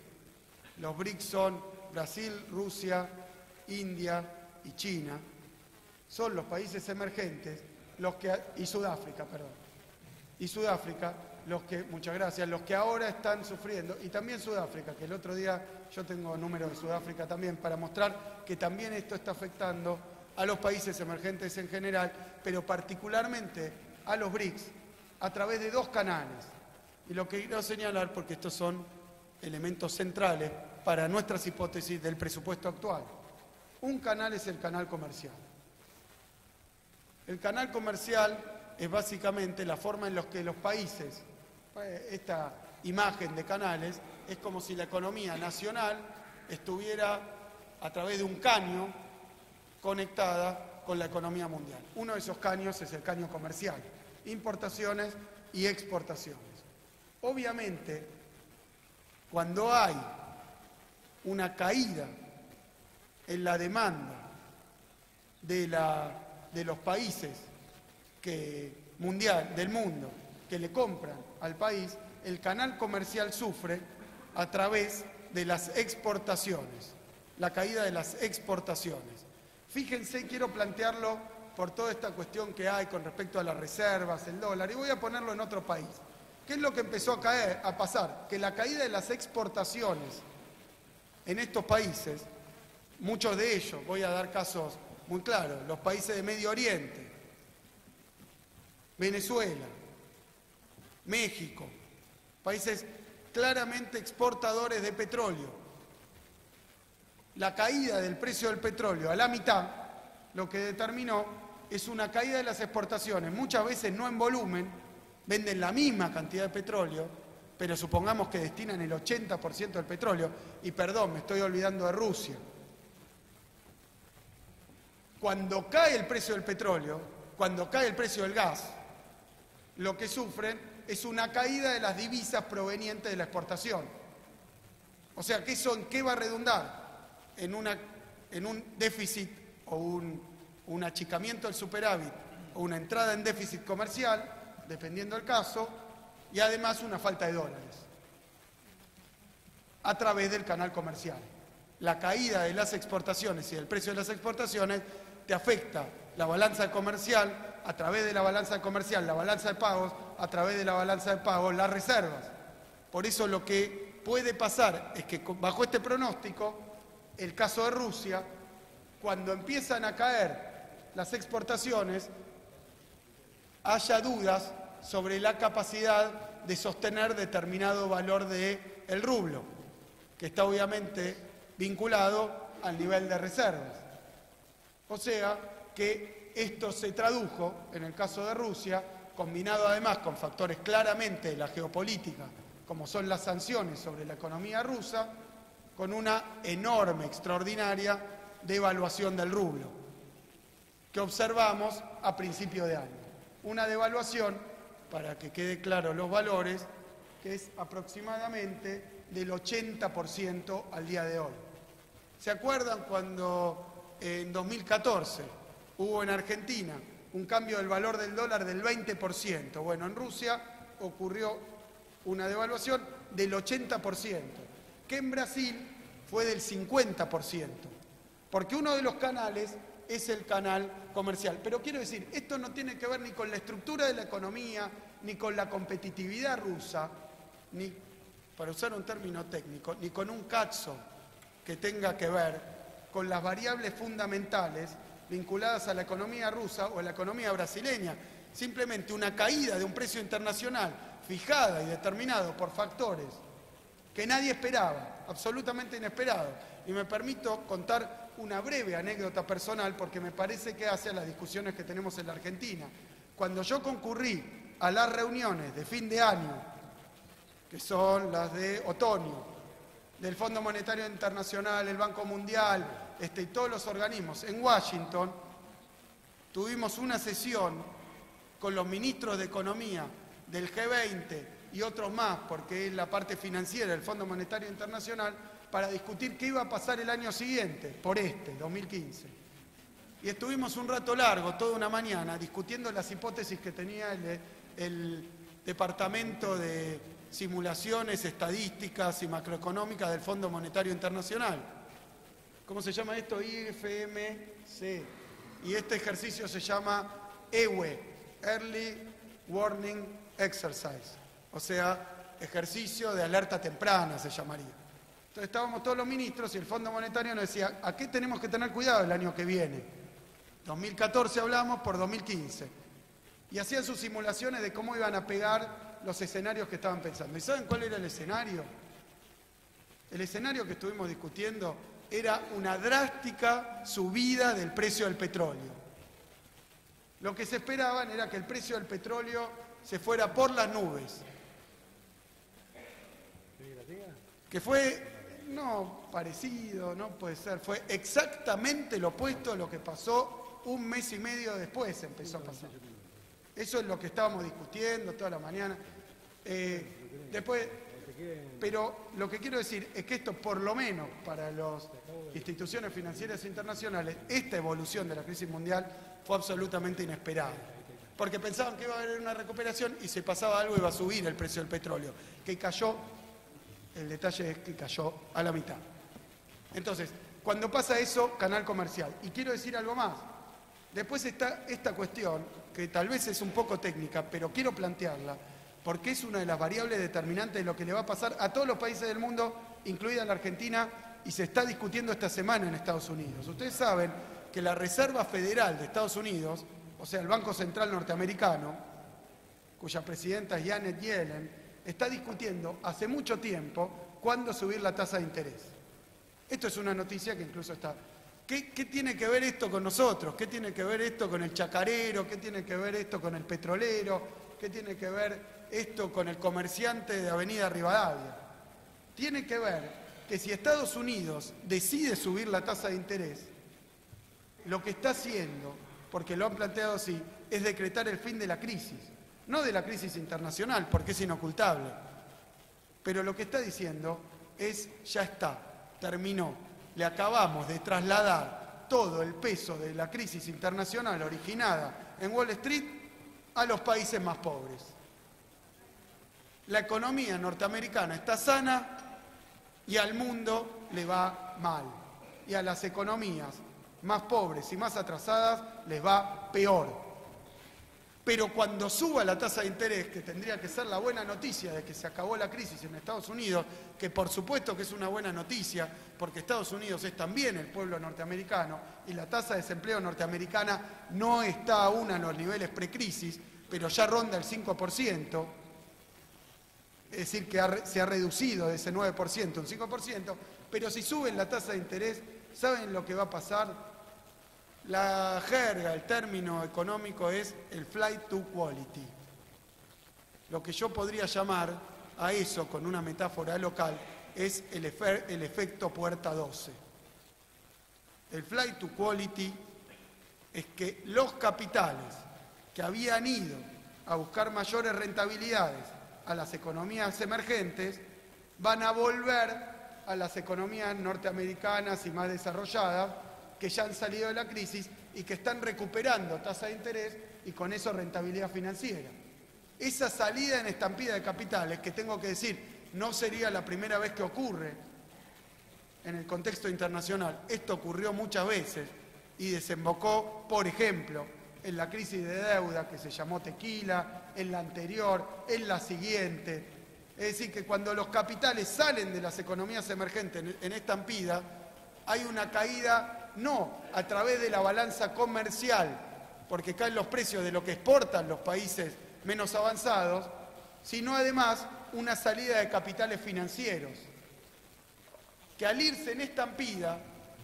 los BRICS son Brasil, Rusia, India y China, son los países emergentes y Sudáfrica, muchas gracias, los que ahora están sufriendo, y también Sudáfrica, que el otro día yo tengo números de Sudáfrica también para mostrar que también esto está afectando a los países emergentes en general, pero particularmente a los BRICS, a través de dos canales. Y lo que quiero señalar, porque estos son elementos centrales para nuestras hipótesis del presupuesto actual. Un canal es el canal comercial. El canal comercial es básicamente la forma en la que los países, esta imagen de canales, es como si la economía nacional estuviera a través de un caño conectada con la economía mundial. Uno de esos caños es el caño comercial, importaciones y exportaciones. Obviamente, cuando hay una caída en la demanda de los países del mundo que le compran al país, el canal comercial sufre a través de las exportaciones, la caída de las exportaciones. Fíjense, quiero plantearlo por toda esta cuestión que hay con respecto a las reservas, el dólar, y voy a ponerlo en otro país. ¿Qué es lo que empezó a pasar? Que la caída de las exportaciones en estos países, muchos de ellos, voy a dar casos muy claros, los países de Medio Oriente, Venezuela, México, países claramente exportadores de petróleo. La caída del precio del petróleo a la mitad, lo que determinó es una caída de las exportaciones, muchas veces no en volumen, venden la misma cantidad de petróleo, pero supongamos que destinan el 80% del petróleo, y perdón, me estoy olvidando de Rusia. Cuando cae el precio del petróleo, cuando cae el precio del gas, lo que sufren es una caída de las divisas provenientes de la exportación. O sea, que ¿eso en qué va a redundar? En un déficit o un achicamiento del superávit o una entrada en déficit comercial, dependiendo del caso, y además una falta de dólares a través del canal comercial. La caída de las exportaciones y del precio de las exportaciones te afecta la balanza comercial, a través de la balanza comercial, la balanza de pagos, a través de la balanza de pagos, las reservas. Por eso lo que puede pasar es que bajo este pronóstico, el caso de Rusia, cuando empiezan a caer las exportaciones, haya dudas sobre la capacidad de sostener determinado valor del rublo, que está obviamente vinculado al nivel de reservas. O sea que esto se tradujo, en el caso de Rusia, combinado además con factores claramente de la geopolítica, como son las sanciones sobre la economía rusa, con una enorme, extraordinaria devaluación del rublo, que observamos a principio de año. Una devaluación, para que quede claro los valores, que es aproximadamente del 80% al día de hoy. ¿Se acuerdan cuando en 2014 hubo en Argentina un cambio del valor del dólar del 20%? Bueno, en Rusia ocurrió una devaluación del 80%, que en Brasil fue del 50%, porque uno de los canales es el canal comercial. Pero quiero decir, esto no tiene que ver ni con la estructura de la economía, ni con la competitividad rusa, ni, para usar un término técnico, ni con un cazzo que tenga que ver con las variables fundamentales vinculadas a la economía rusa o a la economía brasileña. Simplemente una caída de un precio internacional fijada y determinado por factores que nadie esperaba, absolutamente inesperado. Y me permito contar una breve anécdota personal porque me parece que hace a las discusiones que tenemos en la Argentina. Cuando yo concurrí a las reuniones de fin de año, que son las de otoño, del Fondo Monetario Internacional, el Banco Mundial, y todos los organismos en Washington, tuvimos una sesión con los ministros de Economía del G20 y otros más, porque es la parte financiera del Fondo Monetario Internacional, para discutir qué iba a pasar el año siguiente, por 2015. Y estuvimos un rato largo, toda una mañana, discutiendo las hipótesis que tenía el Departamento de Simulaciones Estadísticas y Macroeconómicas del Fondo Monetario Internacional. ¿Cómo se llama esto? IFMC. Y este ejercicio se llama EWE, Early Warning Exercise. O sea, ejercicio de alerta temprana se llamaría. Entonces estábamos todos los ministros y el Fondo Monetario nos decía, ¿a qué tenemos que tener cuidado el año que viene? 2014 hablamos por 2015. y hacían sus simulaciones de cómo iban a pegar los escenarios que estaban pensando. ¿Y saben cuál era el escenario? El escenario que estuvimos discutiendo era una drástica subida del precio del petróleo. Lo que se esperaban era que el precio del petróleo se fuera por las nubes. Que fue, no parecido, no puede ser, fue exactamente lo opuesto a lo que pasó un mes y medio después empezó a pasar. Eso es lo que estábamos discutiendo toda la mañana. Después, pero lo que quiero decir es que esto, por lo menos para las instituciones financieras internacionales, esta evolución de la crisis mundial fue absolutamente inesperada. Porque pensaban que iba a haber una recuperación y si pasaba algo iba a subir el precio del petróleo, que cayó, el detalle es que cayó a la mitad. Entonces, cuando pasa eso, canal comercial. Y quiero decir algo más. Después está esta cuestión, que tal vez es un poco técnica, pero quiero plantearla, porque es una de las variables determinantes de lo que le va a pasar a todos los países del mundo, incluida la Argentina, y se está discutiendo esta semana en Estados Unidos. Ustedes saben que la Reserva Federal de Estados Unidos, o sea, el Banco Central norteamericano, cuya presidenta es Janet Yellen, está discutiendo hace mucho tiempo cuándo subir la tasa de interés. Esto es una noticia que incluso está... ¿Qué tiene que ver esto con nosotros? ¿Qué tiene que ver esto con el chacarero? ¿Qué tiene que ver esto con el petrolero? ¿Qué tiene que ver esto con el comerciante de Avenida Rivadavia? Tiene que ver que si Estados Unidos decide subir la tasa de interés, lo que está haciendo, porque lo han planteado así, es decretar el fin de la crisis. No de la crisis internacional, porque es inocultable. Pero lo que está diciendo es, ya está, terminó. Le acabamos de trasladar todo el peso de la crisis internacional originada en Wall Street a los países más pobres. La economía norteamericana está sana y al mundo le va mal. Y a las economías más pobres y más atrasadas les va peor. Pero cuando suba la tasa de interés, que tendría que ser la buena noticia de que se acabó la crisis en Estados Unidos, que por supuesto que es una buena noticia, porque Estados Unidos es también el pueblo norteamericano, y la tasa de desempleo norteamericana no está aún a los niveles precrisis, pero ya ronda el 5%, es decir, que se ha reducido de ese 9% un 5%, pero si suben la tasa de interés, ¿saben lo que va a pasar? La jerga, el término económico es el flight to quality. Lo que yo podría llamar a eso, con una metáfora local, es el efecto puerta 12. El flight to quality es que los capitales que habían ido a buscar mayores rentabilidades a las economías emergentes van a volver a las economías norteamericanas y más desarrolladas, que ya han salido de la crisis y que están recuperando tasa de interés y con eso rentabilidad financiera. Esa salida en estampida de capitales, que tengo que decir, no sería la primera vez que ocurre en el contexto internacional. Esto ocurrió muchas veces y desembocó, por ejemplo, en la crisis de deuda que se llamó tequila, en la anterior, en la siguiente. Es decir, que cuando los capitales salen de las economías emergentes en estampida, hay una caída no a través de la balanza comercial, porque caen los precios de lo que exportan los países menos avanzados, sino además una salida de capitales financieros, que al irse en estampida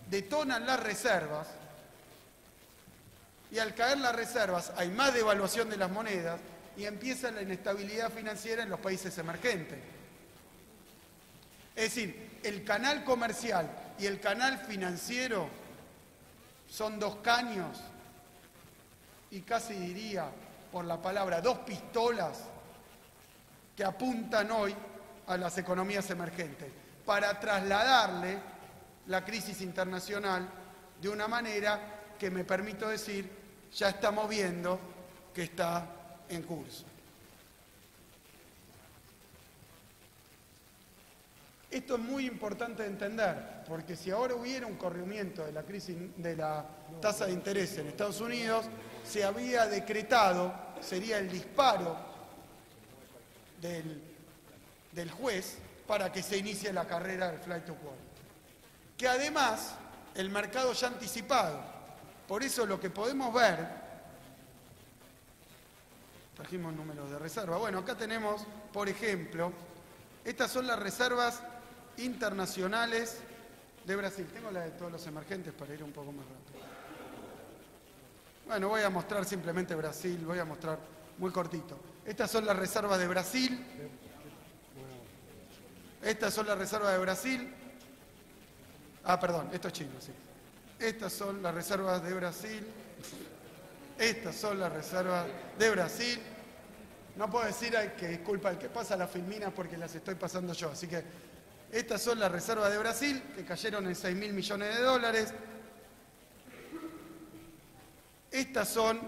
detonan las reservas, y al caer las reservas hay más devaluación de las monedas y empieza la inestabilidad financiera en los países emergentes. Es decir, el canal comercial y el canal financiero son dos caños y casi diría, por la palabra, dos pistolas que apuntan hoy a las economías emergentes para trasladarle la crisis internacional de una manera que, me permito decir, ya estamos viendo que está en curso. Esto es muy importante de entender, porque si ahora hubiera un corrimiento de la crisis de la tasa de interés en Estados Unidos, se había decretado, sería el disparo del juez para que se inicie la carrera del flight to quality. Que además el mercado ya ha anticipado. Por eso lo que podemos ver trajimos números de reserva. Bueno, acá tenemos, por ejemplo, estas son las reservas internacionales de Brasil. Tengo la de todos los emergentes para ir un poco más rápido. Bueno, voy a mostrar simplemente Brasil, voy a mostrar muy cortito. Estas son las reservas de Brasil. Estas son las reservas de Brasil. Ah, perdón, esto es chino, sí. Estas son las reservas de Brasil. Estas son las reservas de Brasil. No puedo decir que es culpa del que pasa las filminas porque las estoy pasando yo. Así que estas son las reservas de Brasil, que cayeron en 6.000 millones de dólares. Estas son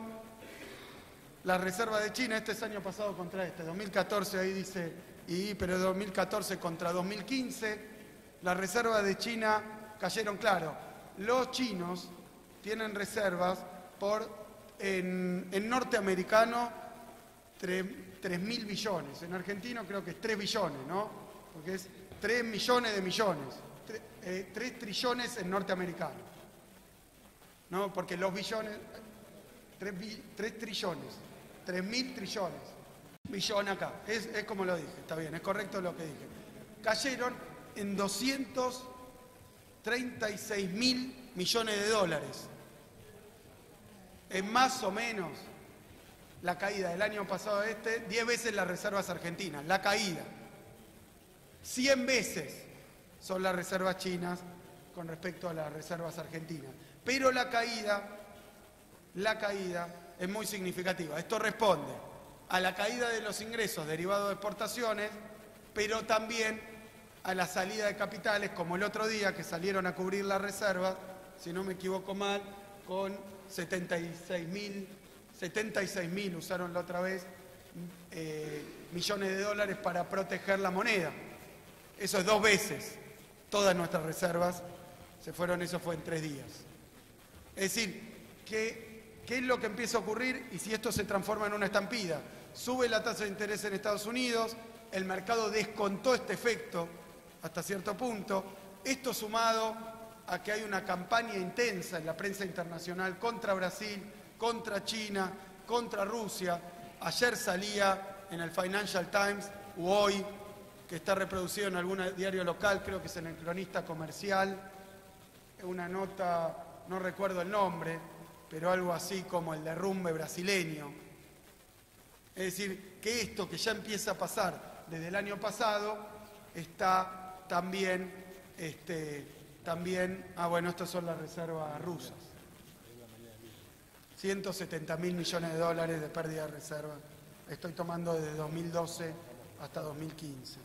las reservas de China. Este es año pasado contra este. 2014, ahí dice, pero 2014 contra 2015. Las reservas de China cayeron, claro. Los chinos tienen reservas en norteamericano 3.000 billones. En argentino creo que es 3 billones, ¿no? Porque es 3 millones de millones. 3 trillones en norteamericano. ¿No? Porque los billones... 3 trillones. 3.000 trillones. Billón acá. Es como lo dije, está bien, es correcto lo que dije. Cayeron en 236.000 millones de dólares. Es más o menos la caída del año pasado 10 veces las reservas argentinas, la caída. 100 veces son las reservas chinas con respecto a las reservas argentinas. Pero la caída es muy significativa. Esto responde a la caída de los ingresos derivados de exportaciones, pero también a la salida de capitales, como el otro día que salieron a cubrir las reservas, si no me equivoco mal, con 76.000, usaron la otra vez, millones de dólares para proteger la moneda. Eso es 2 veces. Todas nuestras reservas se fueron, eso fue en 3 días. Es decir, ¿qué es lo que empieza a ocurrir? Y si esto se transforma en una estampida, sube la tasa de interés en Estados Unidos, el mercado descontó este efecto hasta cierto punto, esto sumado a que hay una campaña intensa en la prensa internacional contra Brasil, contra China, contra Rusia. Ayer salía en el Financial Times, u hoy, que está reproducido en algún diario local, creo que es en el Cronista Comercial, una nota, no recuerdo el nombre, pero algo así como el derrumbe brasileño. Es decir, que esto que ya empieza a pasar desde el año pasado está también, bueno, estas son las reservas rusas. 170.000 millones de dólares de pérdida de reserva. Estoy tomando desde 2012 hasta 2015.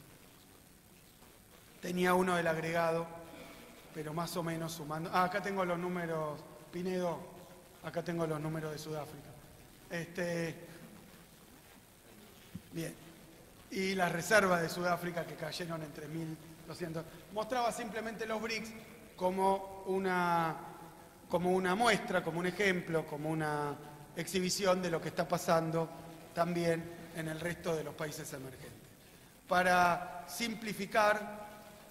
Tenía uno del agregado, pero más o menos sumando. Acá tengo los números, Pinedo, acá tengo los números de Sudáfrica. Bien. Y las reservas de Sudáfrica que cayeron en 3.200. Mostraba simplemente los BRICS como una muestra, como un ejemplo, como una exhibición de lo que está pasando también en el resto de los países emergentes. Para simplificar,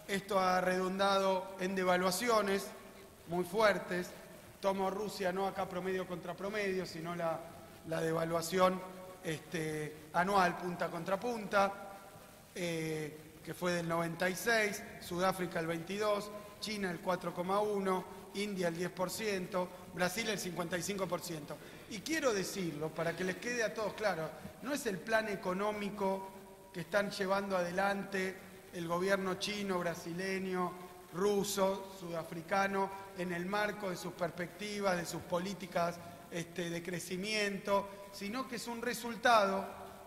esto ha redundado en devaluaciones muy fuertes. Tomo Rusia no acá promedio contra promedio, sino la devaluación anual punta contra punta, que fue del 96, Sudáfrica el 22, China el 4,1%, India el 10%, Brasil el 55%. Y quiero decirlo para que les quede a todos claro, no es el plan económico que están llevando adelante el gobierno chino, brasileño, ruso, sudafricano, en el marco de sus perspectivas, de sus políticas de crecimiento, sino que es un resultado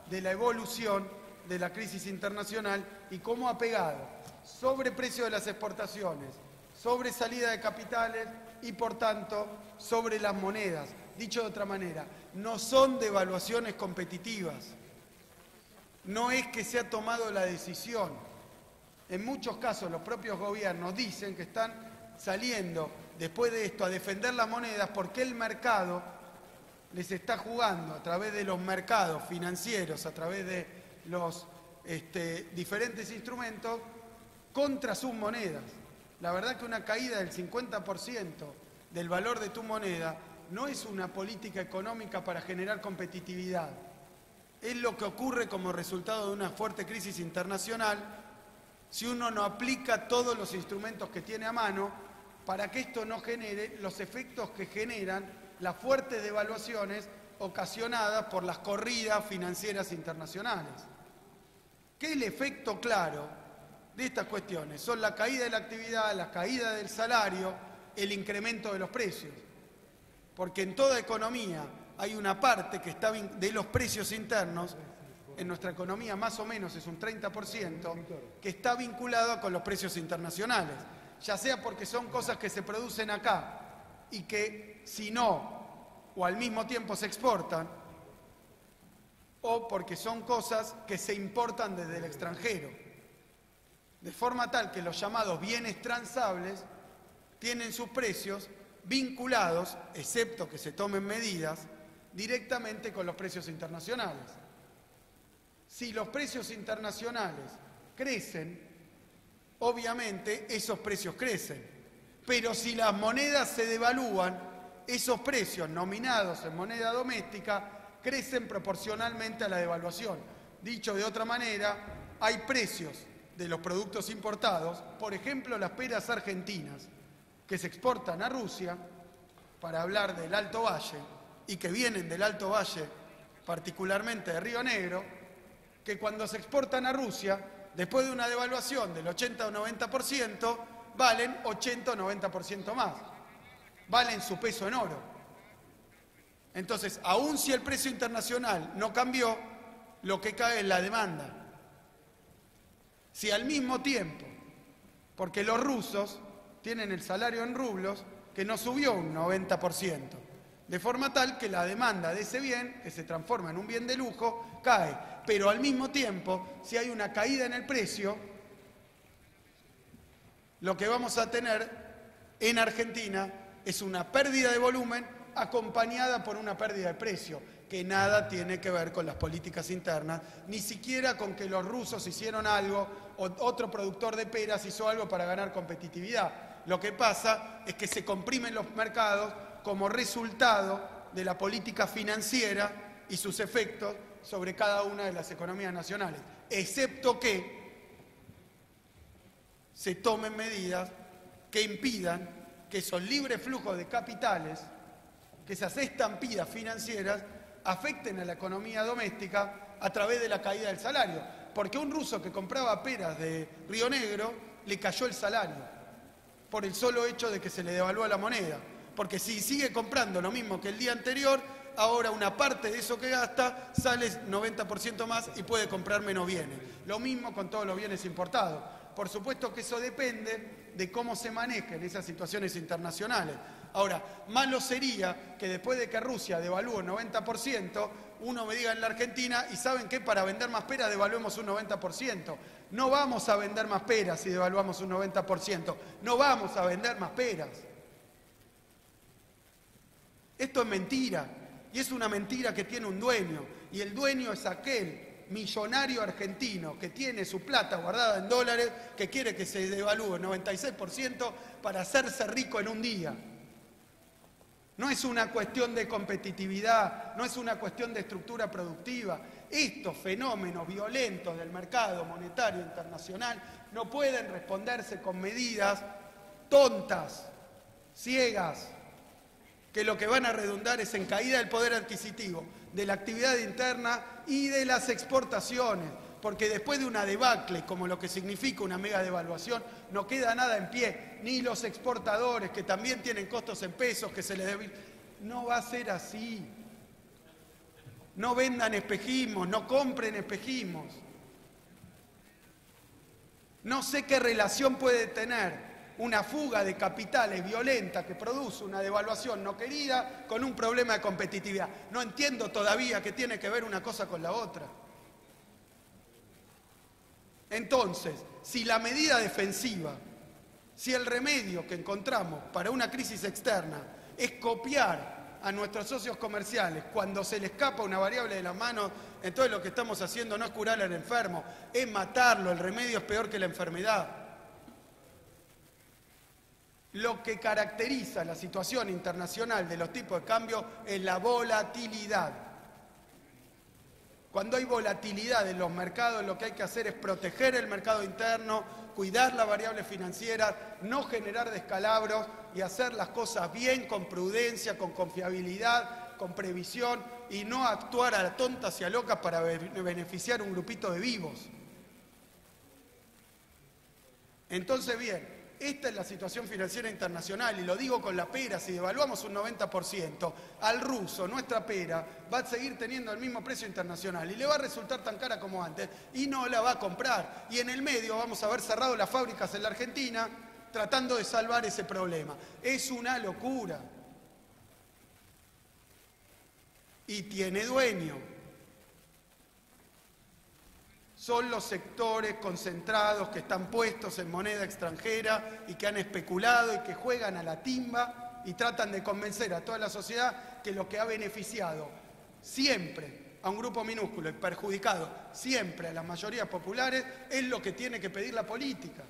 de la evolución de la crisis internacional y cómo ha pegado sobre precio de las exportaciones, sobre salida de capitales y, por tanto, sobre las monedas. Dicho de otra manera, no son devaluaciones competitivas. No es que se ha tomado la decisión. En muchos casos los propios gobiernos dicen que están saliendo después de esto a defender las monedas porque el mercado les está jugando a través de los mercados financieros, a través de los diferentes instrumentos, contra sus monedas. La verdad que una caída del 50% del valor de tu moneda no es una política económica para generar competitividad. es lo que ocurre como resultado de una fuerte crisis internacional si uno no aplica todos los instrumentos que tiene a mano para que esto no genere los efectos que generan las fuertes devaluaciones ocasionadas por las corridas financieras internacionales. ¿Qué es el efecto claro de estas cuestiones? Son la caída de la actividad, la caída del salario, el incremento de los precios. Porque en toda economía hay una parte que está de los precios internos, en nuestra economía más o menos es un 30%, que está vinculado con los precios internacionales. Ya sea porque son cosas que se producen acá y que si no, o al mismo tiempo se exportan, o porque son cosas que se importan desde el extranjero. De forma tal que los llamados bienes transables tienen sus precios vinculados, excepto que se tomen medidas, directamente con los precios internacionales. Si los precios internacionales crecen, obviamente esos precios crecen. Pero si las monedas se devalúan, esos precios nominados en moneda doméstica crecen proporcionalmente a la devaluación. Dicho de otra manera, hay precios de los productos importados, por ejemplo las peras argentinas, que se exportan a Rusia, para hablar del Alto Valle, y que vienen del Alto Valle, particularmente de Río Negro, que cuando se exportan a Rusia, después de una devaluación del 80 o 90%, valen 80 o 90% más. Valen su peso en oro. Entonces, aun si el precio internacional no cambió, lo que cae es la demanda. Si al mismo tiempo, porque los rusos tienen el salario en rublos que no subió un 90%, de forma tal que la demanda de ese bien, que se transforma en un bien de lujo, cae. Pero al mismo tiempo, si hay una caída en el precio, lo que vamos a tener en Argentina es una pérdida de volumen acompañada por una pérdida de precio, que nada tiene que ver con las políticas internas, ni siquiera con que los rusos hicieron algo o otro productor de peras hizo algo para ganar competitividad. Lo que pasa es que se comprimen los mercados como resultado de la política financiera y sus efectos sobre cada una de las economías nacionales, excepto que se tomen medidas que impidan que esos libres flujos de capitales, que esas estampidas financieras, afecten a la economía doméstica a través de la caída del salario. Porque a un ruso que compraba peras de Río Negro le cayó el salario por el solo hecho de que se le devaluó la moneda. Porque si sigue comprando lo mismo que el día anterior, ahora una parte de eso que gasta sale 90% más y puede comprar menos bienes. Lo mismo con todos los bienes importados. Por supuesto que eso depende de cómo se manejen esas situaciones internacionales. Ahora, malo sería que después de que Rusia devalúe un 90%, uno me diga en la Argentina, y ¿saben qué? Para vender más peras devaluemos un 90%. No vamos a vender más peras si devaluamos un 90%. No vamos a vender más peras. Esto es mentira. Y es una mentira que tiene un dueño. Y el dueño es aquel millonario argentino que tiene su plata guardada en dólares, que quiere que se devalúe el 96% para hacerse rico en un día. No es una cuestión de competitividad, no es una cuestión de estructura productiva. Estos fenómenos violentos del mercado monetario internacional no pueden responderse con medidas tontas, ciegas, que lo que van a redundar es en caída del poder adquisitivo, de la actividad interna y de las exportaciones, porque después de una debacle como lo que significa una mega devaluación, no queda nada en pie, ni los exportadores, que también tienen costos en pesos, que se les debe... No va a ser así. No vendan espejismos, no compren espejismos. No sé qué relación puede tener una fuga de capitales violenta que produce una devaluación no querida con un problema de competitividad. No entiendo todavía qué tiene que ver una cosa con la otra. Entonces, si la medida defensiva, si el remedio que encontramos para una crisis externa es copiar a nuestros socios comerciales cuando se le escapa una variable de las manos, entonces lo que estamos haciendo no es curar al enfermo, es matarlo, el remedio es peor que la enfermedad. Lo que caracteriza la situación internacional de los tipos de cambio es la volatilidad. Cuando hay volatilidad en los mercados, lo que hay que hacer es proteger el mercado interno, cuidar las variables financieras, no generar descalabros y hacer las cosas bien, con prudencia, con confiabilidad, con previsión y no actuar a tontas y a locas para beneficiar un grupito de vivos. Entonces, bien, esta es la situación financiera internacional y lo digo con la pera, si devaluamos un 90%, al ruso nuestra pera va a seguir teniendo el mismo precio internacional y le va a resultar tan cara como antes y no la va a comprar. Y en el medio vamos a haber cerrado las fábricas en la Argentina tratando de salvar ese problema. Es una locura. Y tiene dueño. Son los sectores concentrados que están puestos en moneda extranjera y que han especulado y que juegan a la timba y tratan de convencer a toda la sociedad que lo que ha beneficiado siempre a un grupo minúsculo y perjudicado siempre a las mayorías populares es lo que tiene que pedir la política.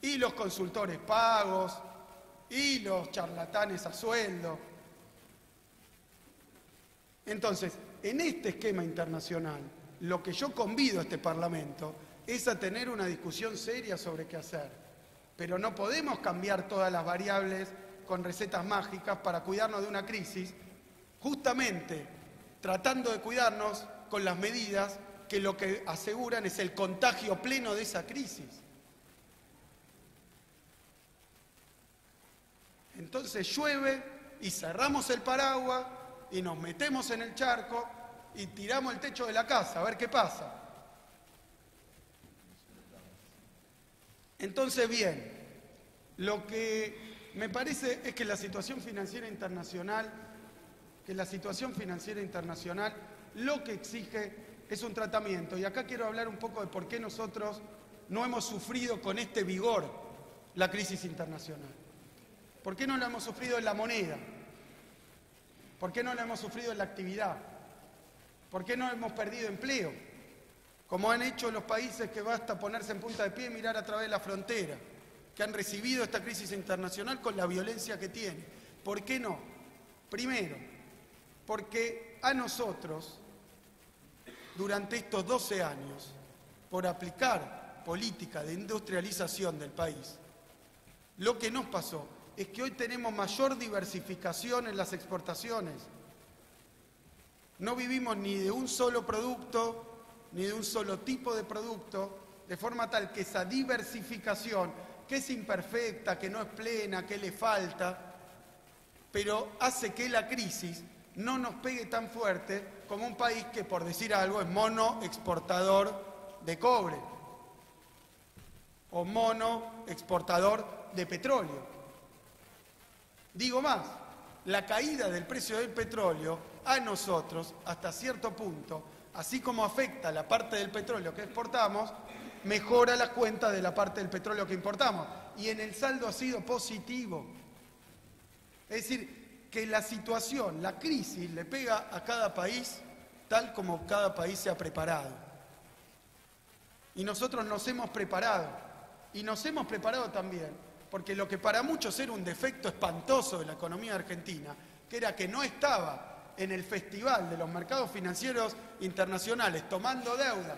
Y los consultores pagos, y los charlatanes a sueldo. Entonces, en este esquema internacional, lo que yo convido a este Parlamento es a tener una discusión seria sobre qué hacer. Pero no podemos cambiar todas las variables con recetas mágicas para cuidarnos de una crisis, justamente tratando de cuidarnos con las medidas que lo que aseguran es el contagio pleno de esa crisis. Entonces llueve y cerramos el paraguas y nos metemos en el charco y tiramos el techo de la casa, a ver qué pasa. Entonces, bien, lo que me parece es que la situación financiera internacional, lo que exige es un tratamiento. Y acá quiero hablar un poco de por qué nosotros no hemos sufrido con este vigor la crisis internacional. ¿Por qué no la hemos sufrido en la moneda? ¿Por qué no la hemos sufrido en la actividad? ¿Por qué no hemos perdido empleo? Como han hecho los países que basta ponerse en punta de pie y mirar a través de la frontera, que han recibido esta crisis internacional con la violencia que tiene. ¿Por qué no? Primero, porque a nosotros, durante estos 12 años, por aplicar política de industrialización del país, lo que nos pasó es que hoy tenemos mayor diversificación en las exportaciones. No vivimos ni de un solo producto, ni de un solo tipo de producto, de forma tal que esa diversificación, que es imperfecta, que no es plena, que le falta, pero hace que la crisis no nos pegue tan fuerte como un país que, por decir algo, es mono exportador de cobre o mono exportador de petróleo. Digo más, la caída del precio del petróleo a nosotros, hasta cierto punto, así como afecta la parte del petróleo que exportamos, mejora las cuentas de la parte del petróleo que importamos. Y en el saldo ha sido positivo. Es decir, que la situación, la crisis, le pega a cada país tal como cada país se ha preparado. Y nosotros nos hemos preparado. Y nos hemos preparado también porque lo que para muchos era un defecto espantoso de la economía argentina, que era que no estaba en el festival de los mercados financieros internacionales tomando deuda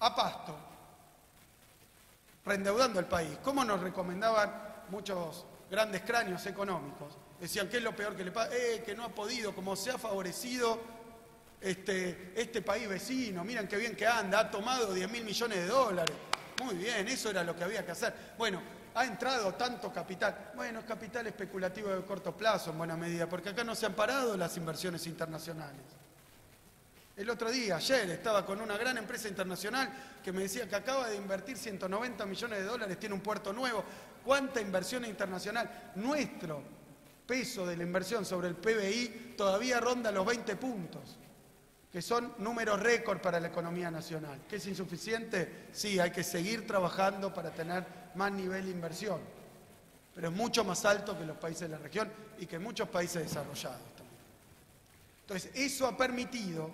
a pasto, reendeudando el país. ¿Cómo nos recomendaban muchos grandes cráneos económicos? Decían que es lo peor que le pasa, que no ha podido, como se ha favorecido este país vecino, miren qué bien que anda, ha tomado 10.000 millones de dólares. Muy bien, eso era lo que había que hacer. Bueno, ha entrado tanto capital. Bueno, es capital especulativo de corto plazo en buena medida, porque acá no se han parado las inversiones internacionales. El otro día, ayer, estaba con una gran empresa internacional que me decía que acaba de invertir 190 millones de dólares, tiene un puerto nuevo. ¿Cuánta inversión internacional? Nuestro peso de la inversión sobre el PBI todavía ronda los 20 puntos, que son números récord para la economía nacional. ¿Que es insuficiente? Sí, hay que seguir trabajando para tener más nivel de inversión, pero es mucho más alto que los países de la región y que muchos países desarrollados también. Entonces, eso ha permitido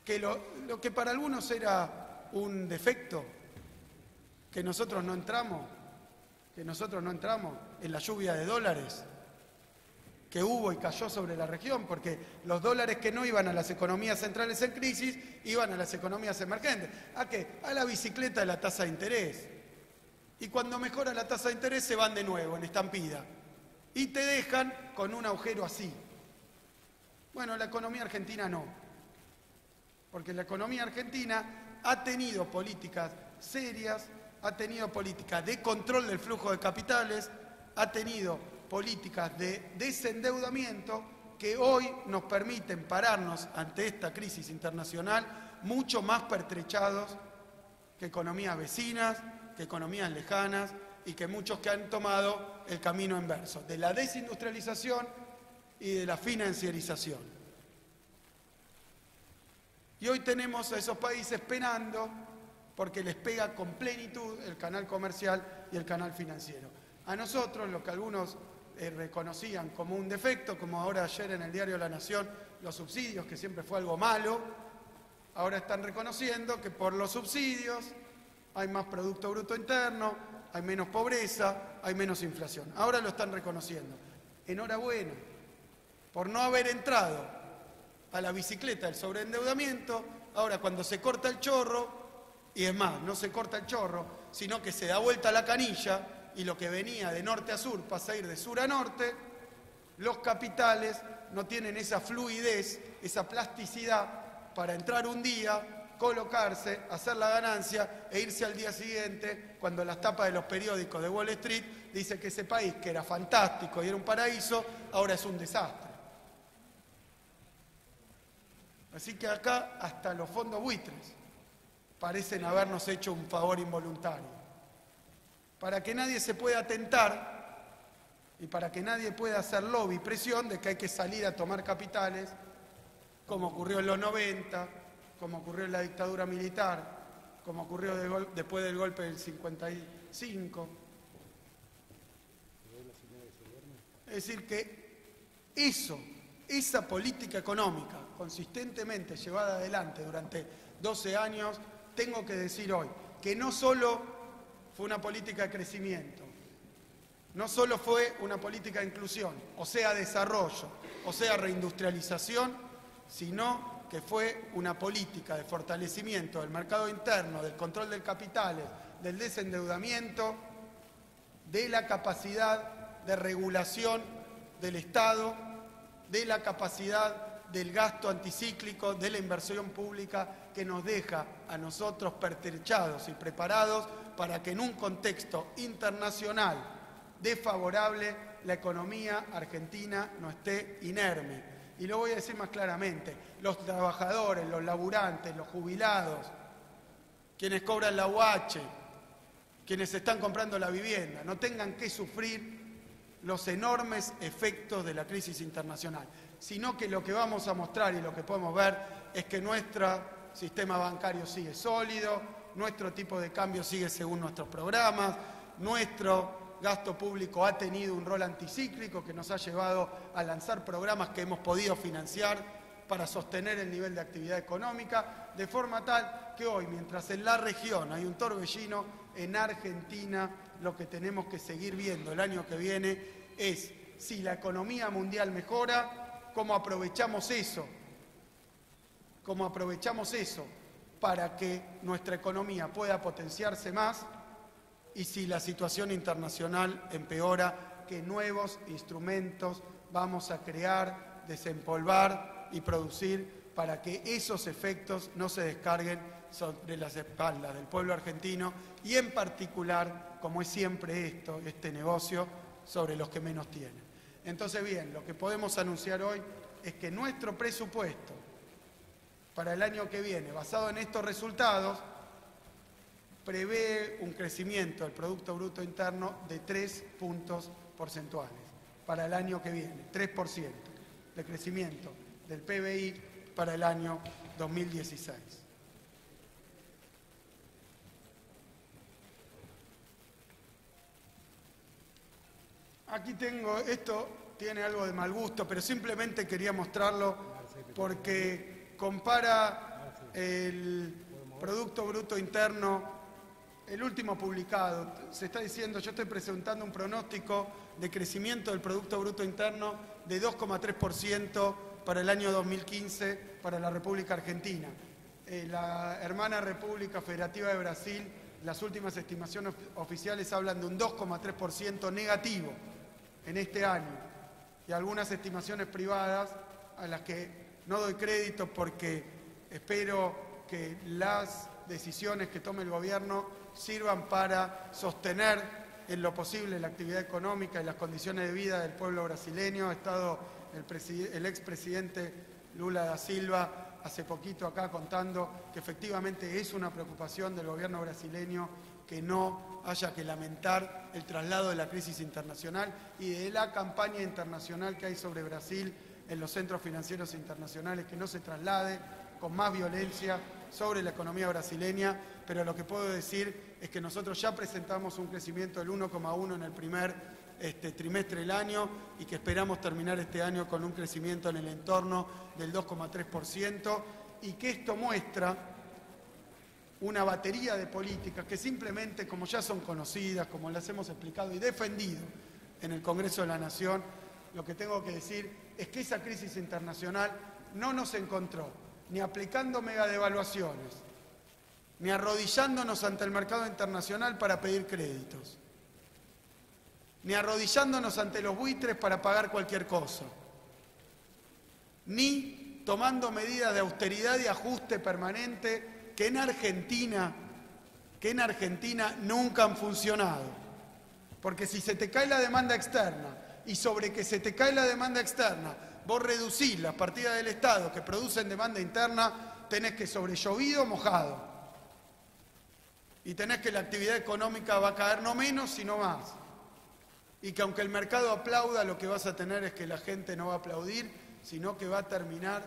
que lo que para algunos era un defecto, que nosotros no entramos en la lluvia de dólares, que hubo y cayó sobre la región, porque los dólares que no iban a las economías centrales en crisis, iban a las economías emergentes. ¿A qué? A la bicicleta de la tasa de interés. Y cuando mejora la tasa de interés se van de nuevo en estampida. Y te dejan con un agujero así. Bueno, la economía argentina no. Porque la economía argentina ha tenido políticas serias, ha tenido políticas de control del flujo de capitales, ha tenido políticas de desendeudamiento que hoy nos permiten pararnos ante esta crisis internacional mucho más pertrechados que economías vecinas, que economías lejanas y que muchos que han tomado el camino inverso, de la desindustrialización y de la financiarización. Y hoy tenemos a esos países penando porque les pega con plenitud el canal comercial y el canal financiero. A nosotros, lo que algunos reconocían como un defecto, como ahora ayer en el diario La Nación, los subsidios, que siempre fue algo malo, ahora están reconociendo que por los subsidios hay más Producto Bruto Interno, hay menos pobreza, hay menos inflación. Ahora lo están reconociendo. Enhorabuena por no haber entrado a la bicicleta del sobreendeudamiento. Ahora cuando se corta el chorro, y es más, no se corta el chorro, sino que se da vuelta la canilla, y lo que venía de norte a sur pasa a ir de sur a norte, los capitales no tienen esa fluidez, esa plasticidad para entrar un día, colocarse, hacer la ganancia e irse al día siguiente cuando las tapas de los periódicos de Wall Street dice que ese país, que era fantástico y era un paraíso, ahora es un desastre. Así que acá hasta los fondos buitres parecen habernos hecho un favor involuntario. Para que nadie se pueda tentar y para que nadie pueda hacer lobby y presión de que hay que salir a tomar capitales, como ocurrió en los 90, como ocurrió en la dictadura militar, como ocurrió después del golpe del 55. Es decir, que esa política económica consistentemente llevada adelante durante 12 años, tengo que decir hoy que no solo fue una política de crecimiento, no solo fue una política de inclusión, o sea, desarrollo, o sea, reindustrialización, sino que fue una política de fortalecimiento del mercado interno, del control del capital, del desendeudamiento, de la capacidad de regulación del Estado, de la capacidad del gasto anticíclico, de la inversión pública, que nos deja a nosotros pertrechados y preparados para que en un contexto internacional desfavorable la economía argentina no esté inerme. Y lo voy a decir más claramente, los trabajadores, los laburantes, los jubilados, quienes cobran la UH, quienes están comprando la vivienda, no tengan que sufrir los enormes efectos de la crisis internacional, sino que lo que vamos a mostrar y lo que podemos ver es que nuestro sistema bancario sigue sólido, nuestro tipo de cambio sigue según nuestros programas, nuestro gasto público ha tenido un rol anticíclico que nos ha llevado a lanzar programas que hemos podido financiar para sostener el nivel de actividad económica, de forma tal que hoy, mientras en la región hay un torbellino, en Argentina lo que tenemos que seguir viendo el año que viene es si la economía mundial mejora, cómo aprovechamos eso para que nuestra economía pueda potenciarse más, y si la situación internacional empeora, qué nuevos instrumentos vamos a crear, desempolvar y producir para que esos efectos no se descarguen sobre las espaldas del pueblo argentino y en particular, como es siempre este negocio, sobre los que menos tienen. Entonces, bien, lo que podemos anunciar hoy es que nuestro presupuesto para el año que viene, basado en estos resultados, prevé un crecimiento del Producto Bruto Interno de 3 puntos porcentuales para el año que viene, 3% de crecimiento del PBI para el año 2016. Aquí tengo, esto tiene algo de mal gusto, pero simplemente quería mostrarlo porque compara el Producto Bruto Interno el último publicado, se está diciendo, yo estoy presentando un pronóstico de crecimiento del Producto Bruto Interno de 2,3% para el año 2015 para la República Argentina. La hermana República Federativa de Brasil, las últimas estimaciones oficiales hablan de un 2,3% negativo en este año. Y algunas estimaciones privadas a las que no doy crédito porque espero que las decisiones que tome el gobierno sirvan para sostener en lo posible la actividad económica y las condiciones de vida del pueblo brasileño. Ha estado el expresidente Lula da Silva hace poquito acá contando que efectivamente es una preocupación del gobierno brasileño que no haya que lamentar el traslado de la crisis internacional y de la campaña internacional que hay sobre Brasil en los centros financieros internacionales, que no se traslade con más violencia sobre la economía brasileña, pero lo que puedo decir es que nosotros ya presentamos un crecimiento del 1,1 en el primer trimestre del año y que esperamos terminar este año con un crecimiento en el entorno del 2,3% y que esto muestra una batería de políticas que simplemente, como ya son conocidas, como las hemos explicado y defendido en el Congreso de la Nación, lo que tengo que decir es que esa crisis internacional no nos encontró ni aplicando megadevaluaciones, ni arrodillándonos ante el mercado internacional para pedir créditos, ni arrodillándonos ante los buitres para pagar cualquier cosa, ni tomando medidas de austeridad y ajuste permanente que en Argentina nunca han funcionado. Porque si se te cae la demanda externa y sobre que se te cae la demanda externa vos reducís las partidas del Estado que producen demanda interna, tenés que sobre llovido mojado. Y tenés que la actividad económica va a caer no menos, sino más. Y que aunque el mercado aplauda, lo que vas a tener es que la gente no va a aplaudir, sino que va a terminar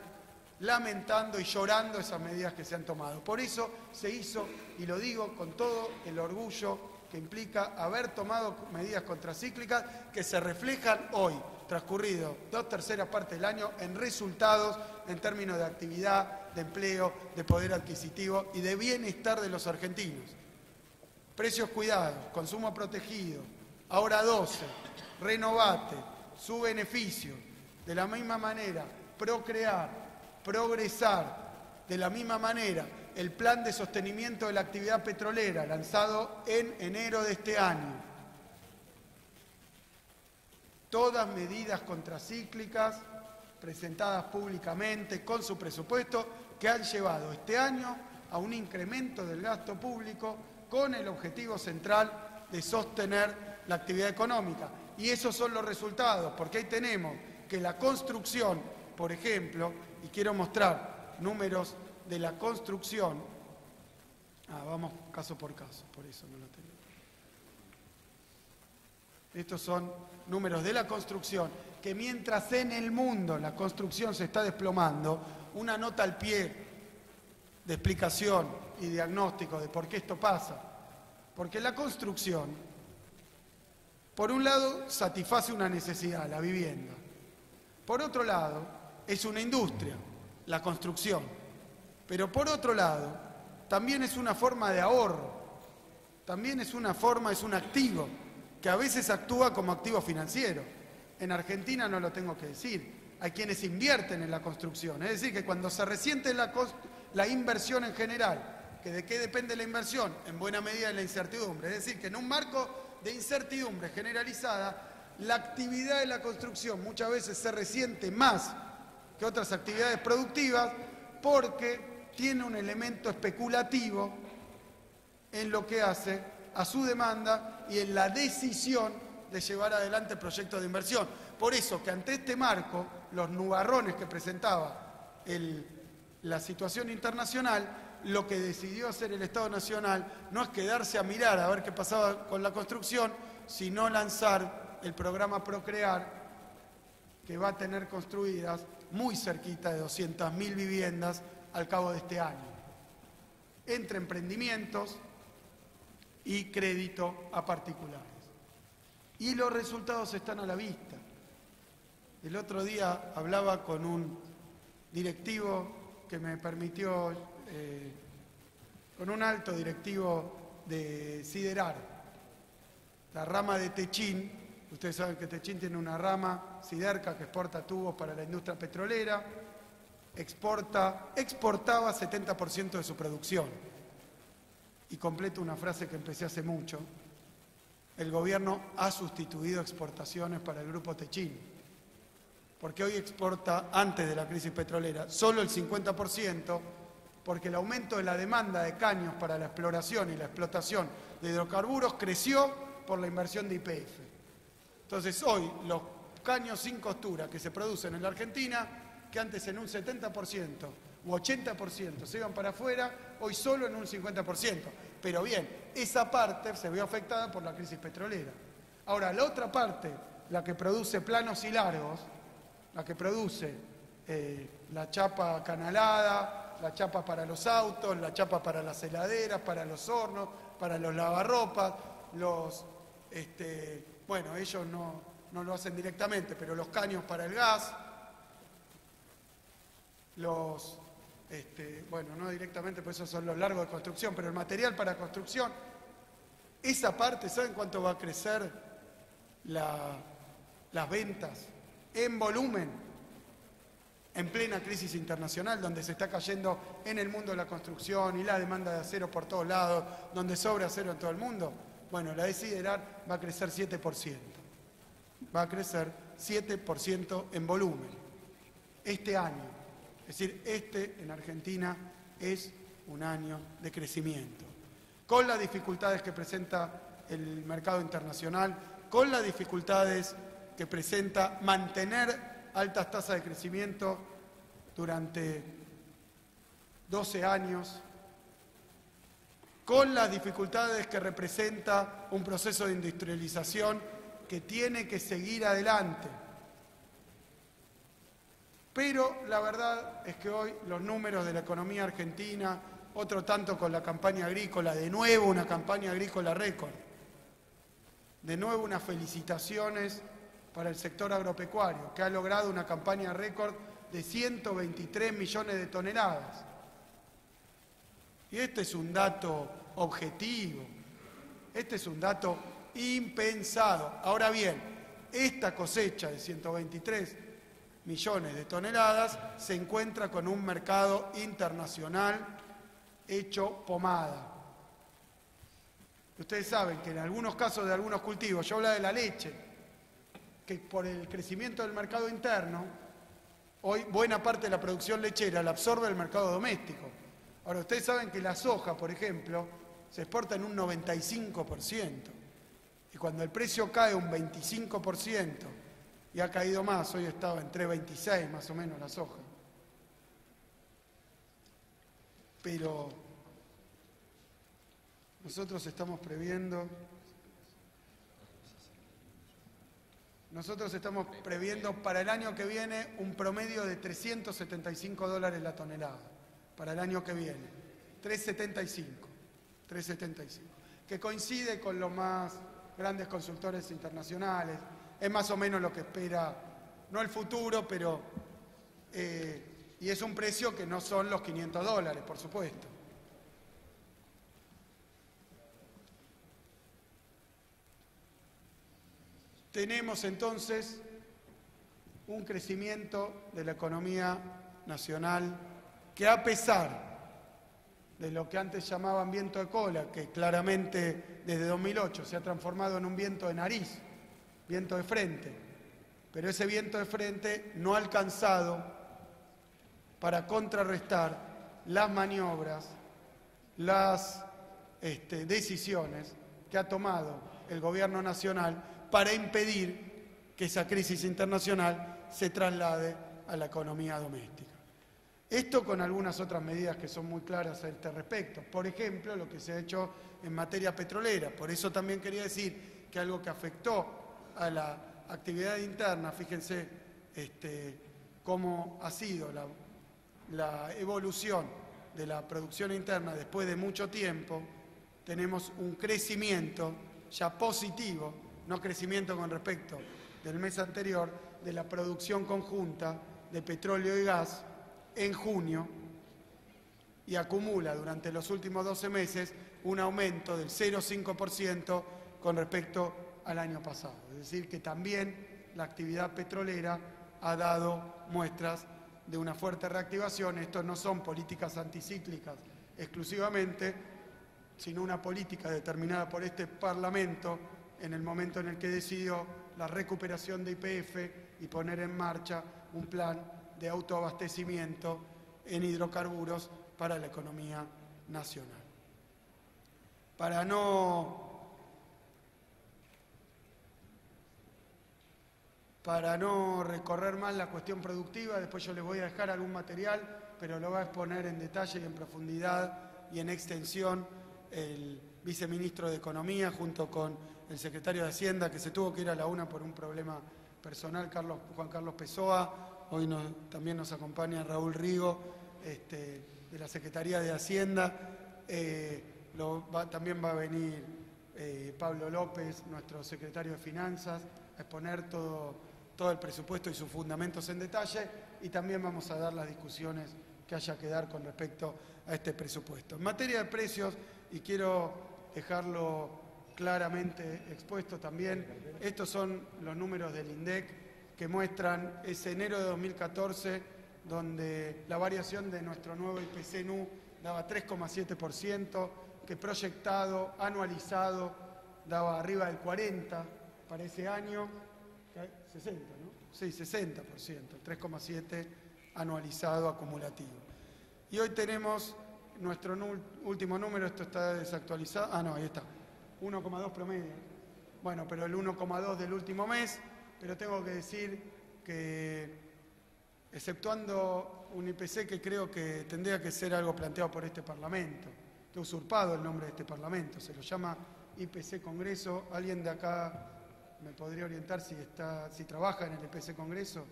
lamentando y llorando esas medidas que se han tomado. Por eso se hizo, y lo digo con todo el orgullo que implica haber tomado medidas contracíclicas que se reflejan hoy, transcurrido 2/3 partes del año, en resultados en términos de actividad, de empleo, de poder adquisitivo y de bienestar de los argentinos. Precios cuidados, consumo protegido, ahora 12, renovate, su beneficio, de la misma manera, procrear, progresar, de la misma manera, el plan de sostenimiento de la actividad petrolera, lanzado en enero de este año. Todas medidas contracíclicas presentadas públicamente con su presupuesto que han llevado este año a un incremento del gasto público con el objetivo central de sostener la actividad económica. Y esos son los resultados, porque ahí tenemos que la construcción, por ejemplo, y quiero mostrar números de la construcción, vamos caso por caso, por eso no lo tengo. Estos son números de la construcción, que mientras en el mundo la construcción se está desplomando, una nota al pie de explicación y diagnóstico de por qué esto pasa. Porque la construcción, por un lado, satisface una necesidad, la vivienda. Por otro lado, es una industria, la construcción. Pero por otro lado, también es una forma de ahorro, también es una forma, es un activo, que a veces actúa como activo financiero. En Argentina no lo tengo que decir, hay quienes invierten en la construcción, es decir, que cuando se resiente la inversión en general, que de qué depende la inversión, en buena medida de la incertidumbre, es decir, que en un marco de incertidumbre generalizada, la actividad de la construcción muchas veces se resiente más que otras actividades productivas porque tiene un elemento especulativo en lo que hace a su demanda y en la decisión de llevar adelante proyectos de inversión. Por eso que ante este marco, los nubarrones que presentaba la situación internacional, lo que decidió hacer el Estado Nacional no es quedarse a mirar a ver qué pasaba con la construcción, sino lanzar el programa Procrear, que va a tener construidas muy cerquita de 200.000 viviendas al cabo de este año, entre emprendimientos y crédito a particulares. Y los resultados están a la vista. El otro día hablaba con un directivo que me permitió, con un alto directivo de Siderar, la rama de Techín. Ustedes saben que Techín tiene una rama, Siderca, que exporta tubos para la industria petrolera, exportaba 70% de su producción. Y completo una frase que empecé hace mucho: el gobierno ha sustituido exportaciones para el grupo Techín, porque hoy exporta, antes de la crisis petrolera, solo el 50%, porque el aumento de la demanda de caños para la exploración y la explotación de hidrocarburos creció por la inversión de YPF. Entonces hoy los caños sin costura que se producen en la Argentina, que antes en un 70% u 80% se iban para afuera, hoy solo en un 50%. Pero bien, esa parte se vio afectada por la crisis petrolera. Ahora, la otra parte, la que produce planos y largos, la que produce la chapa canalada, la chapa para los autos, la chapa para las heladeras, para los hornos, para los lavarropas, bueno, ellos no lo hacen directamente, pero los caños para el gas, bueno, no directamente, pues esos son los largos de construcción, pero el material para construcción, esa parte, ¿saben cuánto va a crecer las ventas en volumen en plena crisis internacional, donde se está cayendo en el mundo de la construcción y la demanda de acero por todos lados, donde sobra acero en todo el mundo? Bueno, la de Siderar va a crecer 7%. Va a crecer 7% en volumen este año. Es decir, en Argentina es un año de crecimiento. Con las dificultades que presenta el mercado internacional, con las dificultades que presenta mantener altas tasas de crecimiento durante 12 años, con las dificultades que representa un proceso de industrialización que tiene que seguir adelante. Pero la verdad es que hoy los números de la economía argentina, otro tanto con la campaña agrícola, de nuevo una campaña agrícola récord, de nuevo unas felicitaciones para el sector agropecuario, que ha logrado una campaña récord de 123 millones de toneladas. Y este es un dato objetivo, este es un dato impensado. Ahora bien, esta cosecha de 123 millones de toneladas se encuentra con un mercado internacional hecho pomada. Ustedes saben que en algunos casos de algunos cultivos, yo hablaba de la leche, que por el crecimiento del mercado interno, hoy buena parte de la producción lechera la absorbe el mercado doméstico. Ahora, ustedes saben que la soja, por ejemplo, se exporta en un 95%. Y cuando el precio cae un 25%, y ha caído más, hoy estaba en 3.26 más o menos la soja. Pero nosotros estamos previendo para el año que viene un promedio de $375 la tonelada. Para el año que viene. 3.75, que coincide con los más grandes consultores internacionales. Es más o menos lo que espera, no el futuro, pero y es un precio que no son los $500, por supuesto. Tenemos entonces un crecimiento de la economía nacional que, a pesar de lo que antes llamaban viento de cola, que claramente desde 2008 se ha transformado en un viento de nariz, viento de frente, pero ese viento de frente no ha alcanzado para contrarrestar las maniobras, las decisiones que ha tomado el gobierno nacional para impedir que esa crisis internacional se traslade a la economía doméstica. Esto con algunas otras medidas que son muy claras a este respecto. Por ejemplo, lo que se ha hecho en materia petrolera. Por eso también quería decir que algo que afectó a la actividad interna, fíjense cómo ha sido la evolución de la producción interna después de mucho tiempo. Tenemos un crecimiento ya positivo, no crecimiento con respecto del mes anterior, de la producción conjunta de petróleo y gas en junio, y acumula durante los últimos 12 meses un aumento del 0,5% con respecto al año pasado. Es decir, que también la actividad petrolera ha dado muestras de una fuerte reactivación. Estos no son políticas anticíclicas exclusivamente, sino una política determinada por este Parlamento en el momento en el que decidió la recuperación de YPF y poner en marcha un plan de autoabastecimiento en hidrocarburos para la economía nacional. Para no recorrer más la cuestión productiva, después yo les voy a dejar algún material, pero lo va a exponer en detalle y en profundidad y en extensión el viceministro de Economía junto con el secretario de Hacienda, que se tuvo que ir a la una por un problema personal, Juan Carlos Pessoa. Hoy también nos acompaña Raúl Rigo, de la Secretaría de Hacienda. También va a venir Pablo López, nuestro secretario de Finanzas, a exponer todo el presupuesto y sus fundamentos en detalle, y también vamos a dar las discusiones que haya que dar con respecto a este presupuesto. En materia de precios, y quiero dejarlo claramente expuesto también, estos son los números del INDEC que muestran ese enero de 2014, donde la variación de nuestro nuevo IPC-NU daba 3,7%, que proyectado, anualizado, daba arriba del 40% para ese año, 60%, ¿no? Sí, 60%, 3,7% anualizado acumulativo. Y hoy tenemos nuestro último número, esto está desactualizado, no, ahí está, 1,2 promedio. Bueno, pero el 1,2 del último mes, pero tengo que decir que, exceptuando un IPC que creo que tendría que ser algo planteado por este Parlamento, está usurpado el nombre de este Parlamento, se lo llama IPC Congreso. ¿Alguien de acá me podría orientar si trabaja en el IPC Congreso?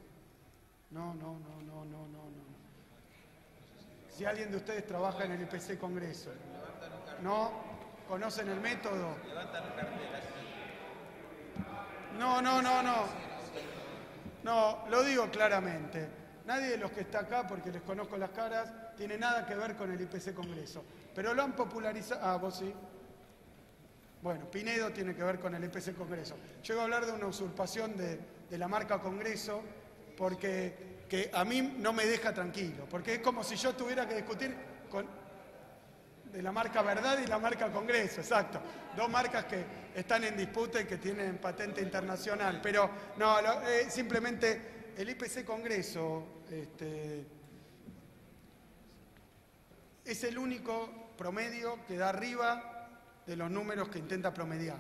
No. Si alguien de ustedes trabaja en el IPC Congreso, ¿no? ¿Conocen el método? No, lo digo claramente. Nadie de los que está acá, porque les conozco las caras, tiene nada que ver con el IPC Congreso. Pero lo han popularizado. Ah, ¿vos sí? Bueno, Pinedo tiene que ver con el IPC Congreso. Yo iba a hablar de una usurpación de la marca Congreso, porque que a mí no me deja tranquilo, porque es como si yo tuviera que discutir de la marca Verdad y la marca Congreso, exacto. Dos marcas que están en disputa y que tienen patente internacional. Pero no, simplemente el IPC Congreso es el único promedio que da arriba de los números que intenta promediar.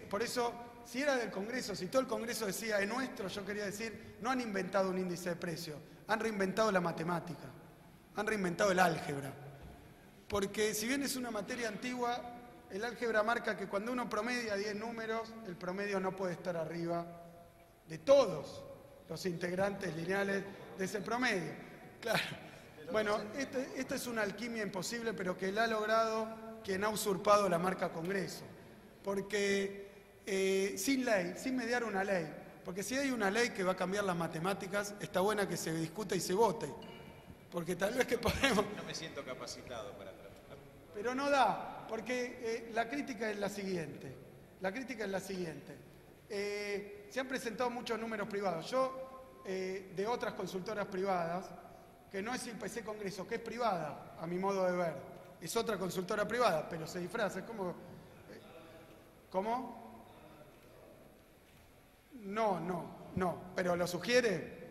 Por eso, si era del Congreso, si todo el Congreso decía es nuestro, yo quería decir, no han inventado un índice de precio, han reinventado la matemática, han reinventado el álgebra. Porque si bien es una materia antigua, el álgebra marca que cuando uno promedia 10 números, el promedio no puede estar arriba de todos los integrantes lineales de ese promedio. Claro. Bueno, esta es una alquimia imposible, pero que la ha logrado quien ha usurpado la marca Congreso. Porque sin ley, sin mediar una ley, porque si hay una ley que va a cambiar las matemáticas, está buena que se discuta y se vote. Porque tal vez que podemos... No me siento capacitado para trabajar. Pero no da, porque la crítica es la siguiente. Se han presentado muchos números privados. Yo, de otras consultoras privadas, que no es IPC Congreso, que es privada, a mi modo de ver. Es otra consultora privada, pero se disfraza. Es como... ¿Cómo? No. ¿Pero lo sugiere?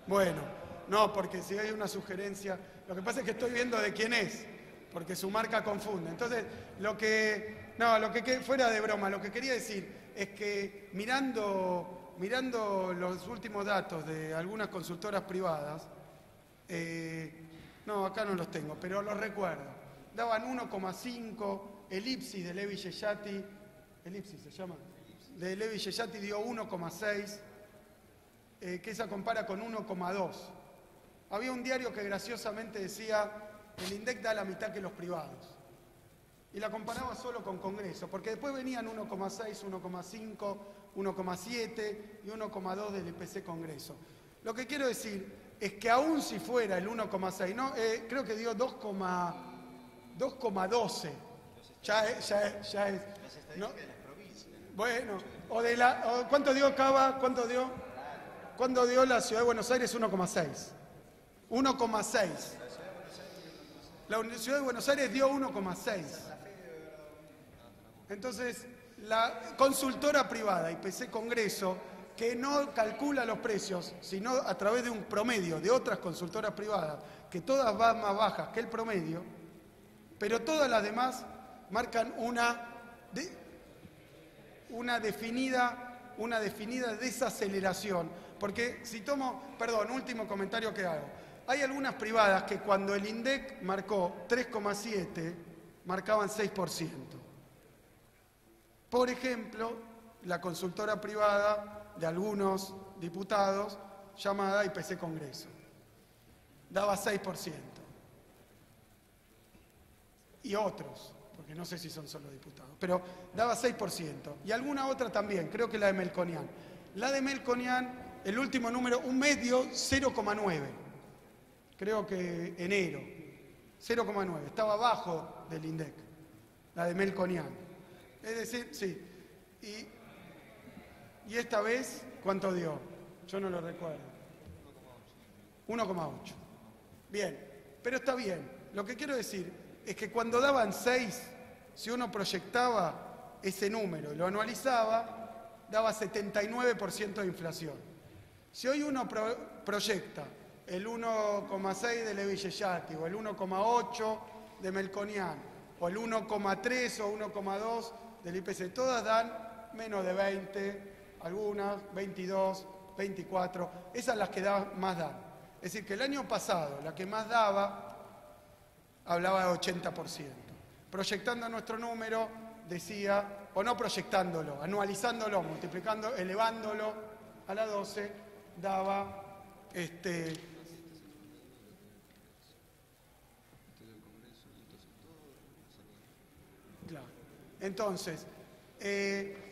Bueno, no, porque si hay una sugerencia... Lo que pasa es que estoy viendo de quién es, porque su marca confunde. Entonces, fuera de broma, lo que quería decir es que mirando los últimos datos de algunas consultoras privadas, no, acá no los tengo, pero los recuerdo. Daban 1,5, el IPSI de Levi Yeyati, el IPSI se llama, de Levi Yeyati dio 1,6, que esa compara con 1,2. Había un diario que graciosamente decía, el INDEC da la mitad que los privados. Y la comparaba solo con Congreso, porque después venían 1,6, 1,5, 1,7 y 1,2 del IPC Congreso. Lo que quiero decir es que aún si fuera el 1,6, no, creo que dio 2,12. Ya es. ¿No? Bueno, ¿cuánto dio Cava? ¿Cuánto dio la Ciudad de Buenos Aires? 1,6. 1,6. La Ciudad de Buenos Aires dio 1,6. Entonces, la consultora privada IPC Congreso, que no calcula los precios, sino a través de un promedio de otras consultoras privadas, que todas van más bajas que el promedio, pero todas las demás marcan una definida desaceleración. Porque si tomo, perdón, último comentario que hago. Hay algunas privadas que cuando el INDEC marcó 3,7, marcaban 6%. Por ejemplo, la consultora privada de algunos diputados, llamada IPC Congreso, daba 6%. Y otros, porque no sé si son solo diputados, pero daba 6%. Y alguna otra también, creo que la de Melconian. La de Melconian, el último número, un mes dio 0,9. Creo que enero. 0,9. Estaba abajo del INDEC, la de Melconian. Es decir, sí. Y esta vez, ¿cuánto dio? Yo no lo recuerdo. 1,8. Bien, pero está bien. Lo que quiero decir es que cuando daban 6, si uno proyectaba ese número y lo anualizaba, daba 79% de inflación. Si hoy uno proyecta el 1,6 de Levillellati o el 1,8 de Melconian o el 1,3 o 1,2 del IPC, todas dan menos de 20, algunas 22, 24, esas las que más dan. Es decir, que el año pasado la que más daba hablaba de 80%. Proyectando nuestro número decía, o no proyectándolo, anualizándolo, multiplicando, elevándolo a la 12, daba claro. Entonces,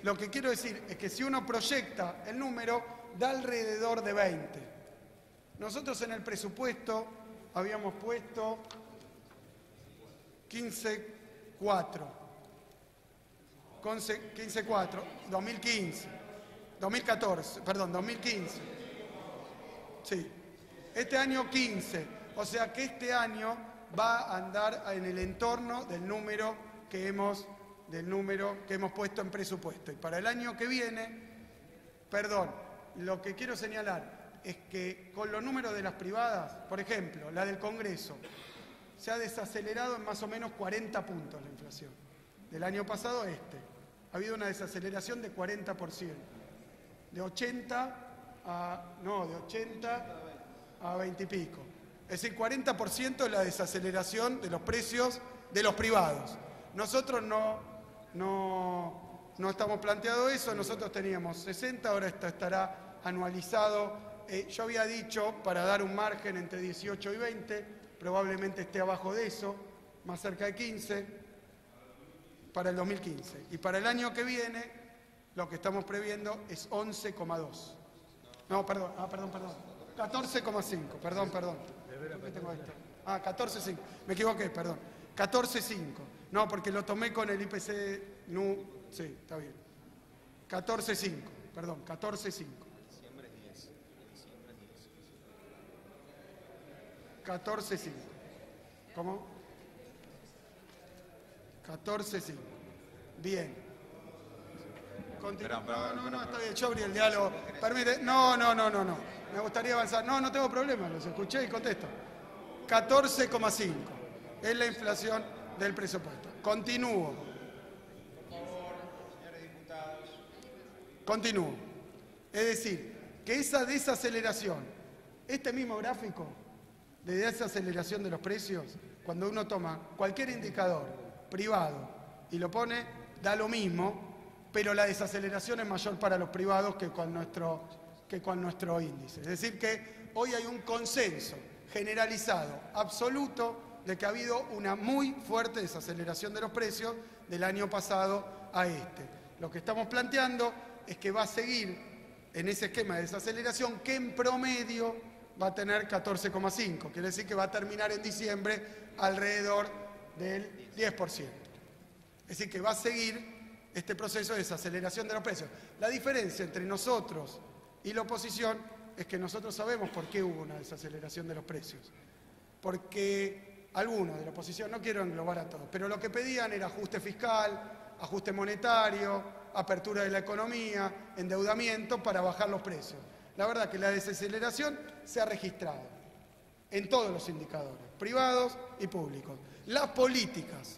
lo que quiero decir es que si uno proyecta el número, da alrededor de 20. Nosotros en el presupuesto habíamos puesto 15,4. 15,4, 2015. Sí. Este año 15. O sea que este año va a andar en el entorno del número que hemos puesto en presupuesto. Y para el año que viene, lo que quiero señalar es que con los números de las privadas, por ejemplo, la del Congreso, se ha desacelerado en más o menos 40 puntos la inflación. Del año pasado ha habido una desaceleración de 40%. De 80 a 20 y pico. Es decir, 40% es la desaceleración de los precios de los privados. Nosotros no estamos planteando eso, nosotros teníamos 60, ahora esto estará anualizado. Yo había dicho, para dar un margen entre 18 y 20, probablemente esté abajo de eso, más cerca de 15, para el 2015. Y para el año que viene, lo que estamos previendo es 11,2. No, perdón. 14,5, perdón. ¿Qué tengo esto? 14,5. Me equivoqué, perdón. 14,5. No, porque lo tomé con el IPC. Sí, está bien. 14,5. Perdón, 14,5. 14,5. ¿Cómo? 14,5. Bien. No, está bien. Yo abrí el diálogo. Permite. No. Me gustaría avanzar. No tengo problema. Los escuché y contesto. 14,5. Es la inflación del presupuesto. Continúo. Es decir, que esa desaceleración, este mismo gráfico de desaceleración de los precios, cuando uno toma cualquier indicador privado y lo pone, da lo mismo, pero la desaceleración es mayor para los privados que con nuestro índice. Es decir, que hoy hay un consenso generalizado, absoluto, de que ha habido una muy fuerte desaceleración de los precios del año pasado a este. Lo que estamos planteando es que va a seguir en ese esquema de desaceleración que en promedio va a tener 14,5. Quiere decir que va a terminar en diciembre alrededor del 10%. Es decir, que va a seguir este proceso de desaceleración de los precios. La diferencia entre nosotros y la oposición es que nosotros sabemos por qué hubo una desaceleración de los precios. Porque algunos de la oposición, no quiero englobar a todos, pero lo que pedían era ajuste fiscal, ajuste monetario, apertura de la economía, endeudamiento para bajar los precios. La verdad que la desaceleración se ha registrado en todos los indicadores, privados y públicos. Las políticas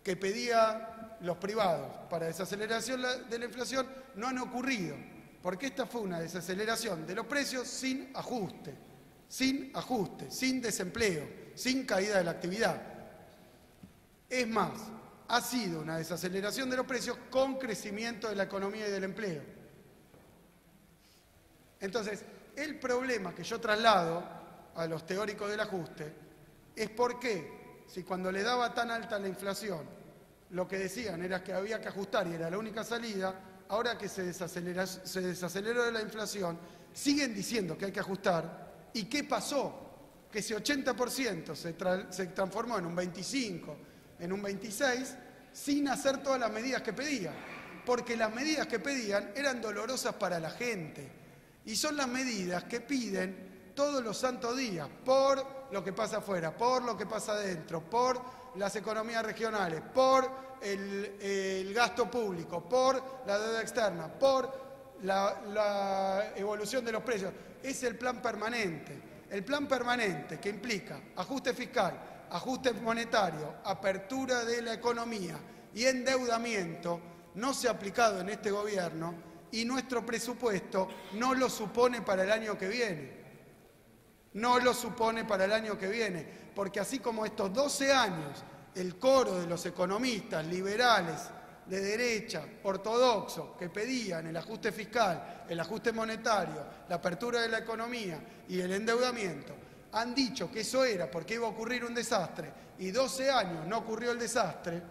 que pedían los privados para desaceleración de la inflación no han ocurrido, porque esta fue una desaceleración de los precios sin ajuste, sin desempleo, sin caída de la actividad. Es más, ha sido una desaceleración de los precios con crecimiento de la economía y del empleo. Entonces, el problema que yo traslado a los teóricos del ajuste es por qué, si cuando le daba tan alta la inflación, lo que decían era que había que ajustar y era la única salida, ahora que se desaceleró la inflación, siguen diciendo que hay que ajustar. ¿Y qué pasó? Que ese 80% se transformó en un 25%, en un 26%, sin hacer todas las medidas que pedían. Porque las medidas que pedían eran dolorosas para la gente. Y son las medidas que piden todos los santos días, por lo que pasa afuera, por lo que pasa adentro, por las economías regionales, por el gasto público, por la deuda externa, por la evolución de los precios. Es el plan permanente. El plan permanente que implica ajuste fiscal, ajuste monetario, apertura de la economía y endeudamiento, no se ha aplicado en este gobierno y nuestro presupuesto no lo supone para el año que viene. No lo supone para el año que viene, porque así como estos 12 años, el coro de los economistas liberales de derecha, ortodoxos, que pedían el ajuste fiscal, el ajuste monetario, la apertura de la economía y el endeudamiento, han dicho que eso era porque iba a ocurrir un desastre, y 12 años no ocurrió el desastre,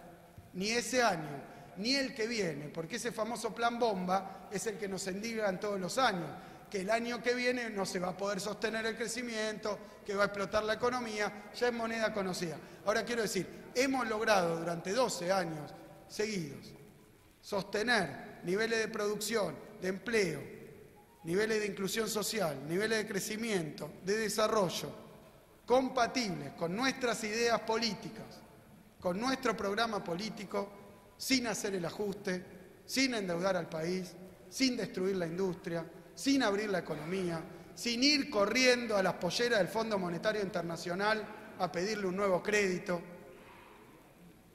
ni ese año, ni el que viene, porque ese famoso plan bomba es el que nos endilgan todos los años, que el año que viene no se va a poder sostener el crecimiento, que va a explotar la economía, ya es moneda conocida. Ahora quiero decir, hemos logrado durante 12 años seguidos sostener niveles de producción, de empleo, niveles de inclusión social, niveles de crecimiento, de desarrollo, compatibles con nuestras ideas políticas, con nuestro programa político, sin hacer el ajuste, sin endeudar al país, sin destruir la industria, sin abrir la economía, sin ir corriendo a las polleras del Fondo Monetario Internacional a pedirle un nuevo crédito,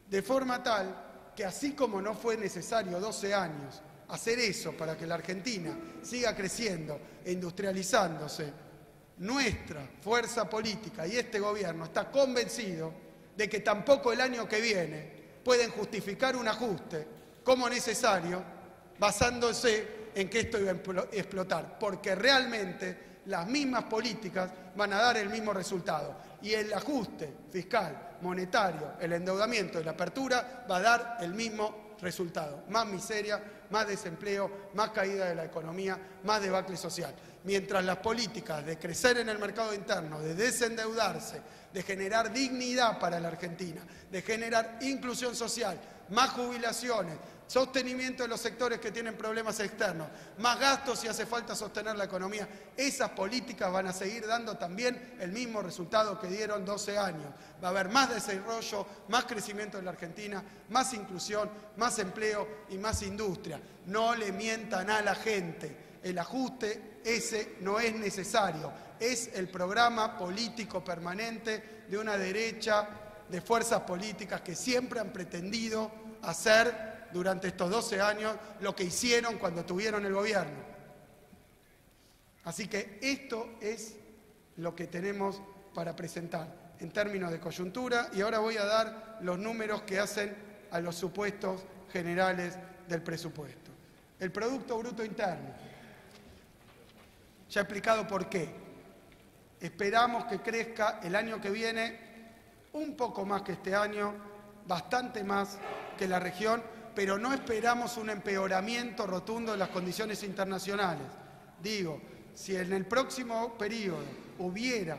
de forma tal que así como no fue necesario 12 años hacer eso para que la Argentina siga creciendo e industrializándose, nuestra fuerza política y este gobierno está convencido de que tampoco el año que viene pueden justificar un ajuste como necesario basándose en que esto iba a explotar, porque realmente las mismas políticas van a dar el mismo resultado y el ajuste fiscal, monetario, el endeudamiento y la apertura va a dar el mismo resultado. Más miseria, más desempleo, más caída de la economía, más debacle social. Mientras las políticas de crecer en el mercado interno, de desendeudarse, de generar dignidad para la Argentina, de generar inclusión social, más jubilaciones, sostenimiento de los sectores que tienen problemas externos, más gastos si hace falta sostener la economía, esas políticas van a seguir dando también el mismo resultado que dieron 12 años. Va a haber más desarrollo, más crecimiento en la Argentina, más inclusión, más empleo y más industria. No le mientan a la gente. El ajuste ese no es necesario. Es el programa político permanente de una derecha de fuerzas políticas que siempre han pretendido hacer durante estos 12 años lo que hicieron cuando tuvieron el gobierno. Así que esto es lo que tenemos para presentar en términos de coyuntura y ahora voy a dar los números que hacen a los supuestos generales del presupuesto. El Producto Bruto Interno. Ya he explicado por qué. Esperamos que crezca el año que viene un poco más que este año, bastante más que la región, pero no esperamos un empeoramiento rotundo de las condiciones internacionales. Digo, si en el próximo periodo hubiera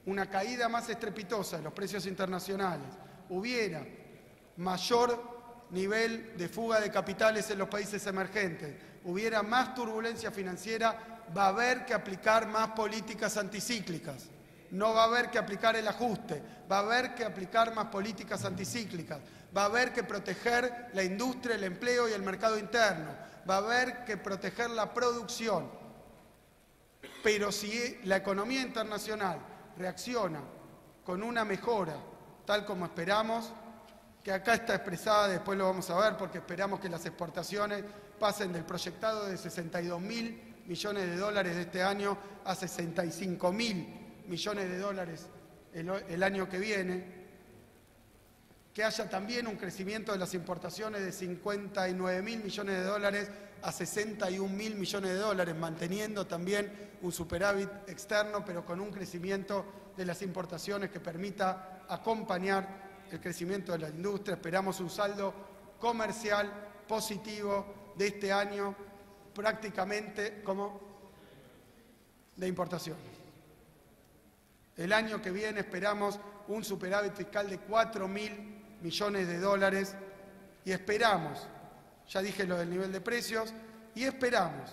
una caída más estrepitosa de los precios internacionales, hubiera mayor nivel de fuga de capitales en los países emergentes, hubiera más turbulencia financiera, va a haber que aplicar más políticas anticíclicas. No va a haber que aplicar el ajuste, va a haber que aplicar más políticas anticíclicas, va a haber que proteger la industria, el empleo y el mercado interno, va a haber que proteger la producción. Pero si la economía internacional reacciona con una mejora, tal como esperamos, que acá está expresada, después lo vamos a ver, porque esperamos que las exportaciones pasen del proyectado de 62.000 millones de dólares de este año a 65.000 millones de dólares el año que viene, que haya también un crecimiento de las importaciones de 59.000 millones de dólares a 61.000 millones de dólares, manteniendo también un superávit externo, pero con un crecimiento de las importaciones que permita acompañar el crecimiento de la industria. Esperamos un saldo comercial positivo de este año, prácticamente como de importaciones. El año que viene esperamos un superávit fiscal de 4.000 millones de dólares y esperamos, ya dije lo del nivel de precios, y esperamos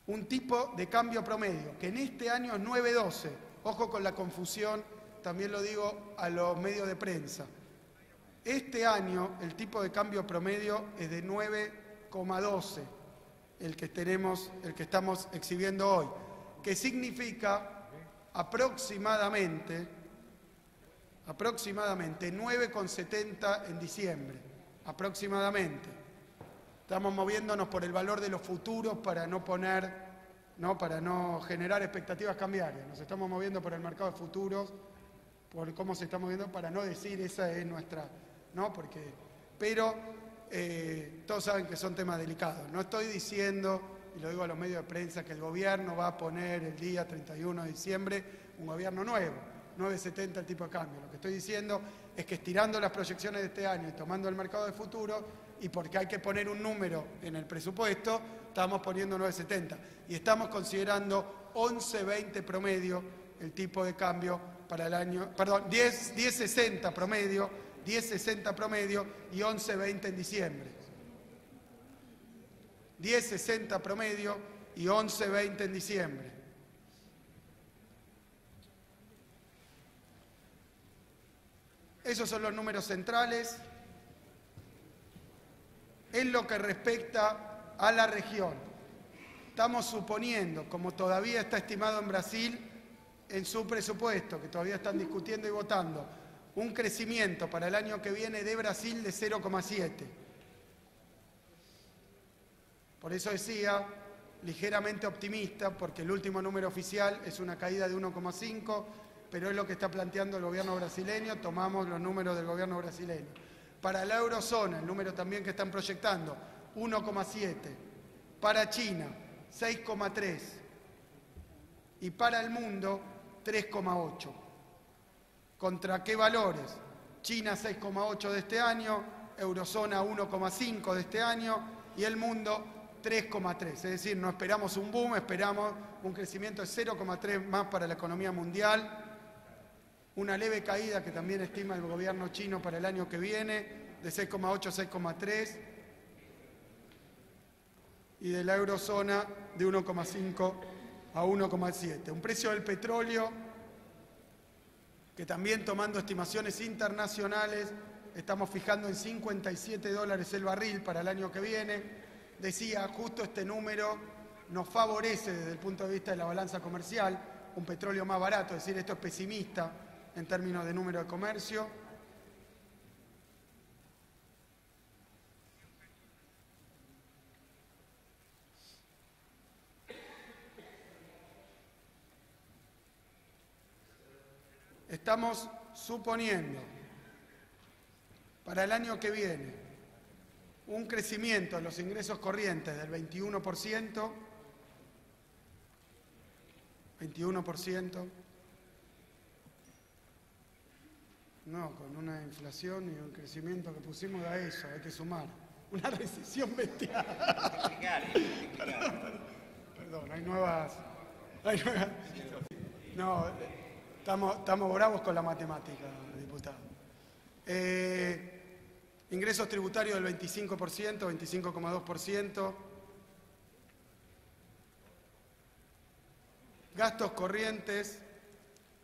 un tipo de cambio promedio, que en este año es 9.12. Ojo con la confusión, también lo digo a los medios de prensa. Este año el tipo de cambio promedio es de 9,12, el que estamos exhibiendo hoy, que significa aproximadamente 9,70 en diciembre, aproximadamente. Estamos moviéndonos por el valor de los futuros para no generar expectativas cambiarias. Nos estamos moviendo por el mercado de futuros, por cómo se está moviendo, para no decir esa es nuestra, ¿no? Pero todos saben que son temas delicados. No estoy diciendo, y lo digo a los medios de prensa, que el gobierno va a poner el día 31 de diciembre un gobierno nuevo, 9,70 el tipo de cambio. Lo que estoy diciendo es que estirando las proyecciones de este año y tomando el mercado de futuro, y porque hay que poner un número en el presupuesto, estamos poniendo 9,70. Y estamos considerando 11,20 promedio el tipo de cambio para el año, perdón, 10,60 promedio, 10,60 promedio y 11,20 en diciembre. 10,60 promedio y 11,20 en diciembre. Esos son los números centrales. En lo que respecta a la región, estamos suponiendo, como todavía está estimado en Brasil, en su presupuesto, que todavía están discutiendo y votando, un crecimiento para el año que viene de Brasil de 0,7. Por eso decía, ligeramente optimista, porque el último número oficial es una caída de 1,5, pero es lo que está planteando el gobierno brasileño, tomamos los números del gobierno brasileño. Para la eurozona, el número también que están proyectando, 1,7. Para China, 6,3. Y para el mundo, 3,8. ¿Contra qué valores? China 6,8 de este año, eurozona 1,5 de este año y el mundo 3,3. Es decir, no esperamos un boom, esperamos un crecimiento de 0,3 más para la economía mundial. Una leve caída que también estima el gobierno chino para el año que viene, de 6,8 a 6,3. Y de la eurozona de 1,5 a 1,7. Un precio del petróleo que también, tomando estimaciones internacionales, estamos fijando en $57 el barril para el año que viene. Decía, justo este número nos favorece desde el punto de vista de la balanza comercial, un petróleo más barato, es decir, esto es pesimista en términos de número de comercio. Estamos suponiendo para el año que viene un crecimiento de los ingresos corrientes del 21%, 21%, no, con una inflación y un crecimiento que pusimos a eso, hay que sumar, una recesión bestial. Perdón, hay nuevas... No, estamos bravos con la matemática, diputado. Ingresos tributarios del 25%, 25,2%. Gastos corrientes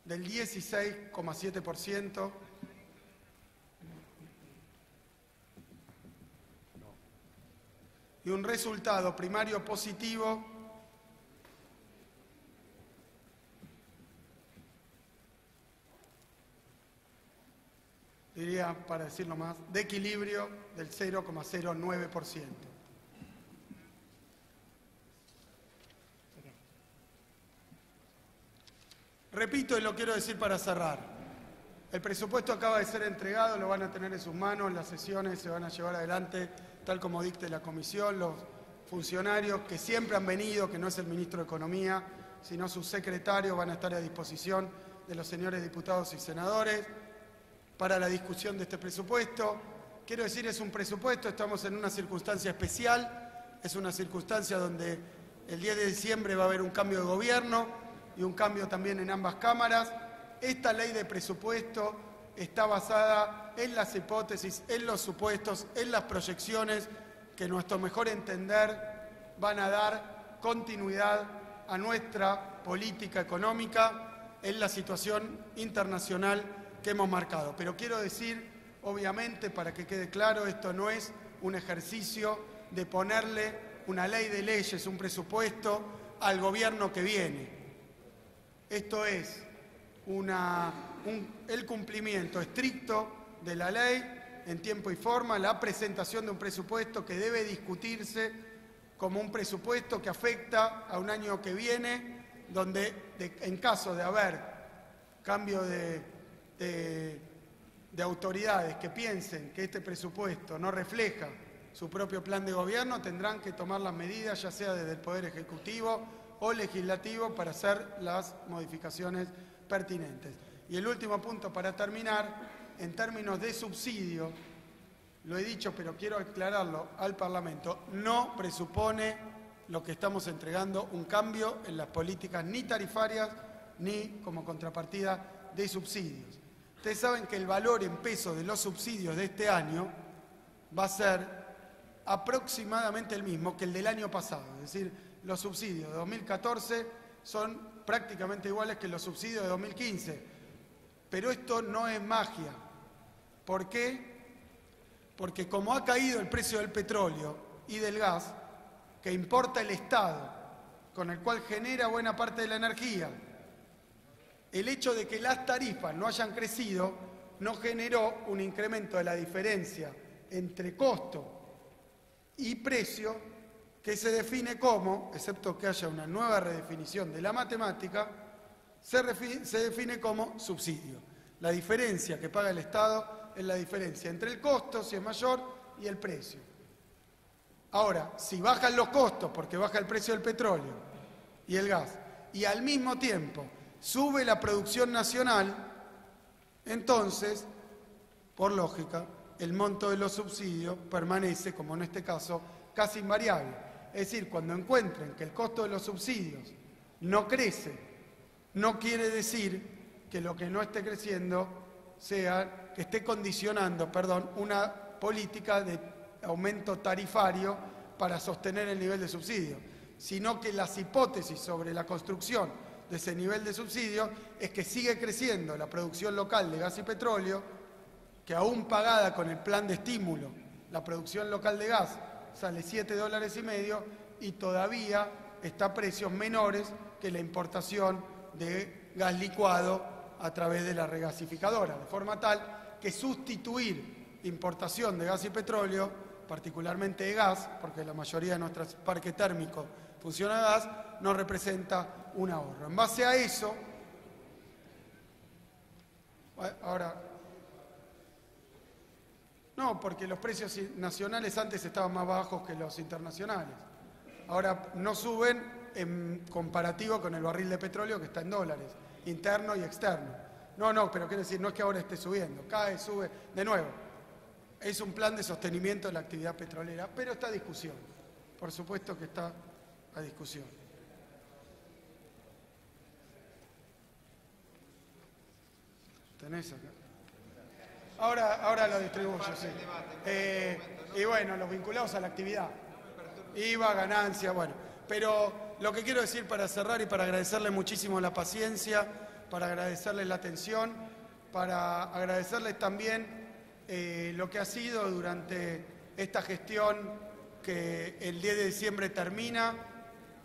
del 16,7%. Y un resultado primario positivo diría, para decirlo más, de equilibrio del 0,09%. Repito y lo quiero decir para cerrar. El presupuesto acaba de ser entregado, lo van a tener en sus manos, las sesiones se van a llevar adelante tal como dicte la comisión, los funcionarios que siempre han venido, que no es el ministro de Economía, sino sus secretarios, van a estar a disposición de los señores diputados y senadores para la discusión de este presupuesto. Quiero decir, es un presupuesto, estamos en una circunstancia especial, es una circunstancia donde el 10 de diciembre va a haber un cambio de gobierno y un cambio también en ambas cámaras. Esta ley de presupuesto está basada en las hipótesis, en los supuestos, en las proyecciones que, a nuestro mejor entender, van a dar continuidad a nuestra política económica en la situación internacional que hemos marcado. Pero quiero decir, obviamente, para que quede claro, esto no es un ejercicio de ponerle una ley de leyes, un presupuesto al gobierno que viene. Esto es el cumplimiento estricto de la ley en tiempo y forma, la presentación de un presupuesto que debe discutirse como un presupuesto que afecta a un año que viene, donde en caso de haber cambio de autoridades que piensen que este presupuesto no refleja su propio plan de gobierno, tendrán que tomar las medidas, ya sea desde el Poder Ejecutivo o Legislativo, para hacer las modificaciones pertinentes. Y el último punto para terminar, en términos de subsidio, lo he dicho pero quiero aclararlo al Parlamento, no presupone lo que estamos entregando un cambio en las políticas ni tarifarias ni como contrapartida de subsidios. Ustedes saben que el valor en pesos de los subsidios de este año va a ser aproximadamente el mismo que el del año pasado, es decir, los subsidios de 2014 son prácticamente iguales que los subsidios de 2015. Pero esto no es magia. ¿Por qué? Porque como ha caído el precio del petróleo y del gas, que importa el Estado, con el cual genera buena parte de la energía, el hecho de que las tarifas no hayan crecido no generó un incremento de la diferencia entre costo y precio, que se define como, excepto que haya una nueva redefinición de la matemática, se define como subsidio. La diferencia que paga el Estado es la diferencia entre el costo, si es mayor, y el precio. Ahora, si bajan los costos porque baja el precio del petróleo y el gas, y al mismo tiempo sube la producción nacional, entonces, por lógica, el monto de los subsidios permanece, como en este caso, casi invariable. Es decir, cuando encuentren que el costo de los subsidios no crece, no quiere decir que lo que no esté creciendo sea, que esté condicionando, una política de aumento tarifario para sostener el nivel de subsidio, sino que las hipótesis sobre la construcción de ese nivel de subsidio es que sigue creciendo la producción local de gas y petróleo, que aún pagada con el plan de estímulo, la producción local de gas sale $7,50 y todavía está a precios menores que la importación de gas licuado a través de la regasificadora, de forma tal que sustituir importación de gas y petróleo, particularmente de gas, porque la mayoría de nuestros parques térmicos funciona a gas, nos representa un ahorro. En base a eso, ahora, no, porque los precios nacionales antes estaban más bajos que los internacionales. Ahora no suben en comparativo con el barril de petróleo que está en dólares, interno y externo. No, pero quiero decir, no es que ahora esté subiendo, cae, sube, de nuevo. Es un plan de sostenimiento de la actividad petrolera, pero está a discusión. Por supuesto que está a discusión. tenés acá. Ahora lo distribuyo, sí. Y bueno, los vinculados a la actividad. IVA, ganancia, bueno. Pero lo que quiero decir para cerrar y para agradecerles muchísimo la paciencia, para agradecerles la atención, para agradecerles también lo que ha sido durante esta gestión que el 10 de diciembre termina,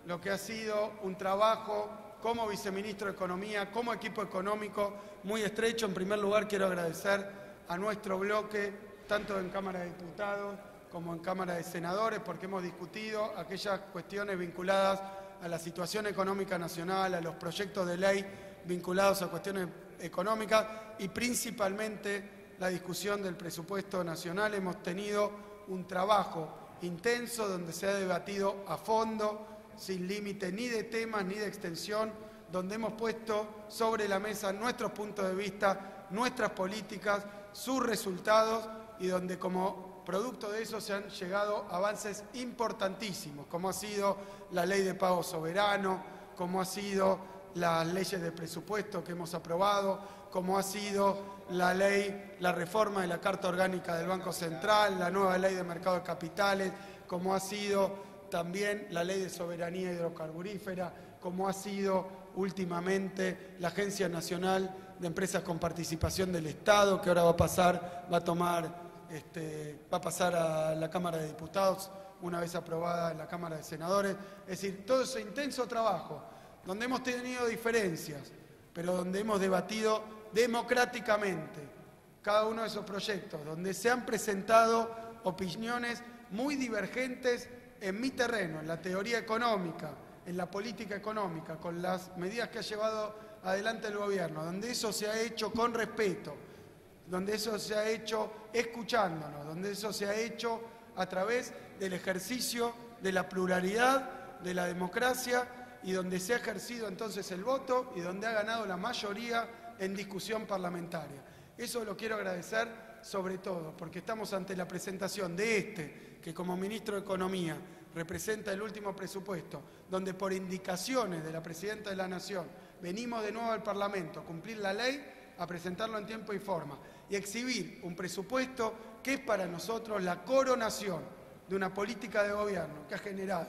lo que ha sido un trabajo como viceministro de Economía, como equipo económico muy estrecho. En primer lugar, quiero agradecer a nuestro bloque, tanto en Cámara de Diputados como en Cámara de Senadores, porque hemos discutido aquellas cuestiones vinculadas a la situación económica nacional, a los proyectos de ley vinculados a cuestiones económicas y principalmente la discusión del presupuesto nacional. Hemos tenido un trabajo intenso donde se ha debatido a fondo, sin límite ni de temas ni de extensión, donde hemos puesto sobre la mesa nuestros puntos de vista, nuestras políticas, sus resultados y donde como producto de eso se han llegado avances importantísimos, como ha sido la ley de pago soberano, como ha sido las leyes de presupuesto que hemos aprobado, como ha sido la reforma de la Carta Orgánica del Banco Central, la nueva ley de mercado de capitales, como ha sido también la ley de soberanía hidrocarburífera, como ha sido últimamente la Agencia Nacional de Empresas con Participación del Estado, que ahora va a pasar a la Cámara de Diputados, una vez aprobada en la Cámara de Senadores. Es decir, todo ese intenso trabajo, donde hemos tenido diferencias, pero donde hemos debatido democráticamente cada uno de esos proyectos, donde se han presentado opiniones muy divergentes en mi terreno, en la teoría económica, en la política económica, con las medidas que ha llevado adelante el gobierno, donde eso se ha hecho con respeto, donde eso se ha hecho escuchándonos, donde eso se ha hecho a través del ejercicio de la pluralidad, de la democracia, y donde se ha ejercido entonces el voto y donde ha ganado la mayoría en discusión parlamentaria. Eso lo quiero agradecer sobre todo, porque estamos ante la presentación de que como ministro de Economía representa el último presupuesto, donde por indicaciones de la Presidenta de la Nación venimos de nuevo al Parlamento a cumplir la ley, a presentarlo en tiempo y forma y exhibir un presupuesto que es para nosotros la coronación de una política de gobierno que ha generado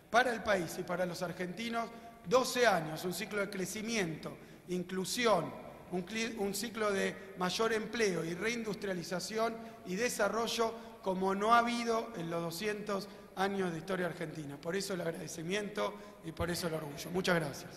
para el país y para los argentinos 12 años, un ciclo de crecimiento, inclusión, un ciclo de mayor empleo y reindustrialización y desarrollo como no ha habido en los 200 años de historia argentina. Por eso el agradecimiento y por eso el orgullo. Muchas gracias.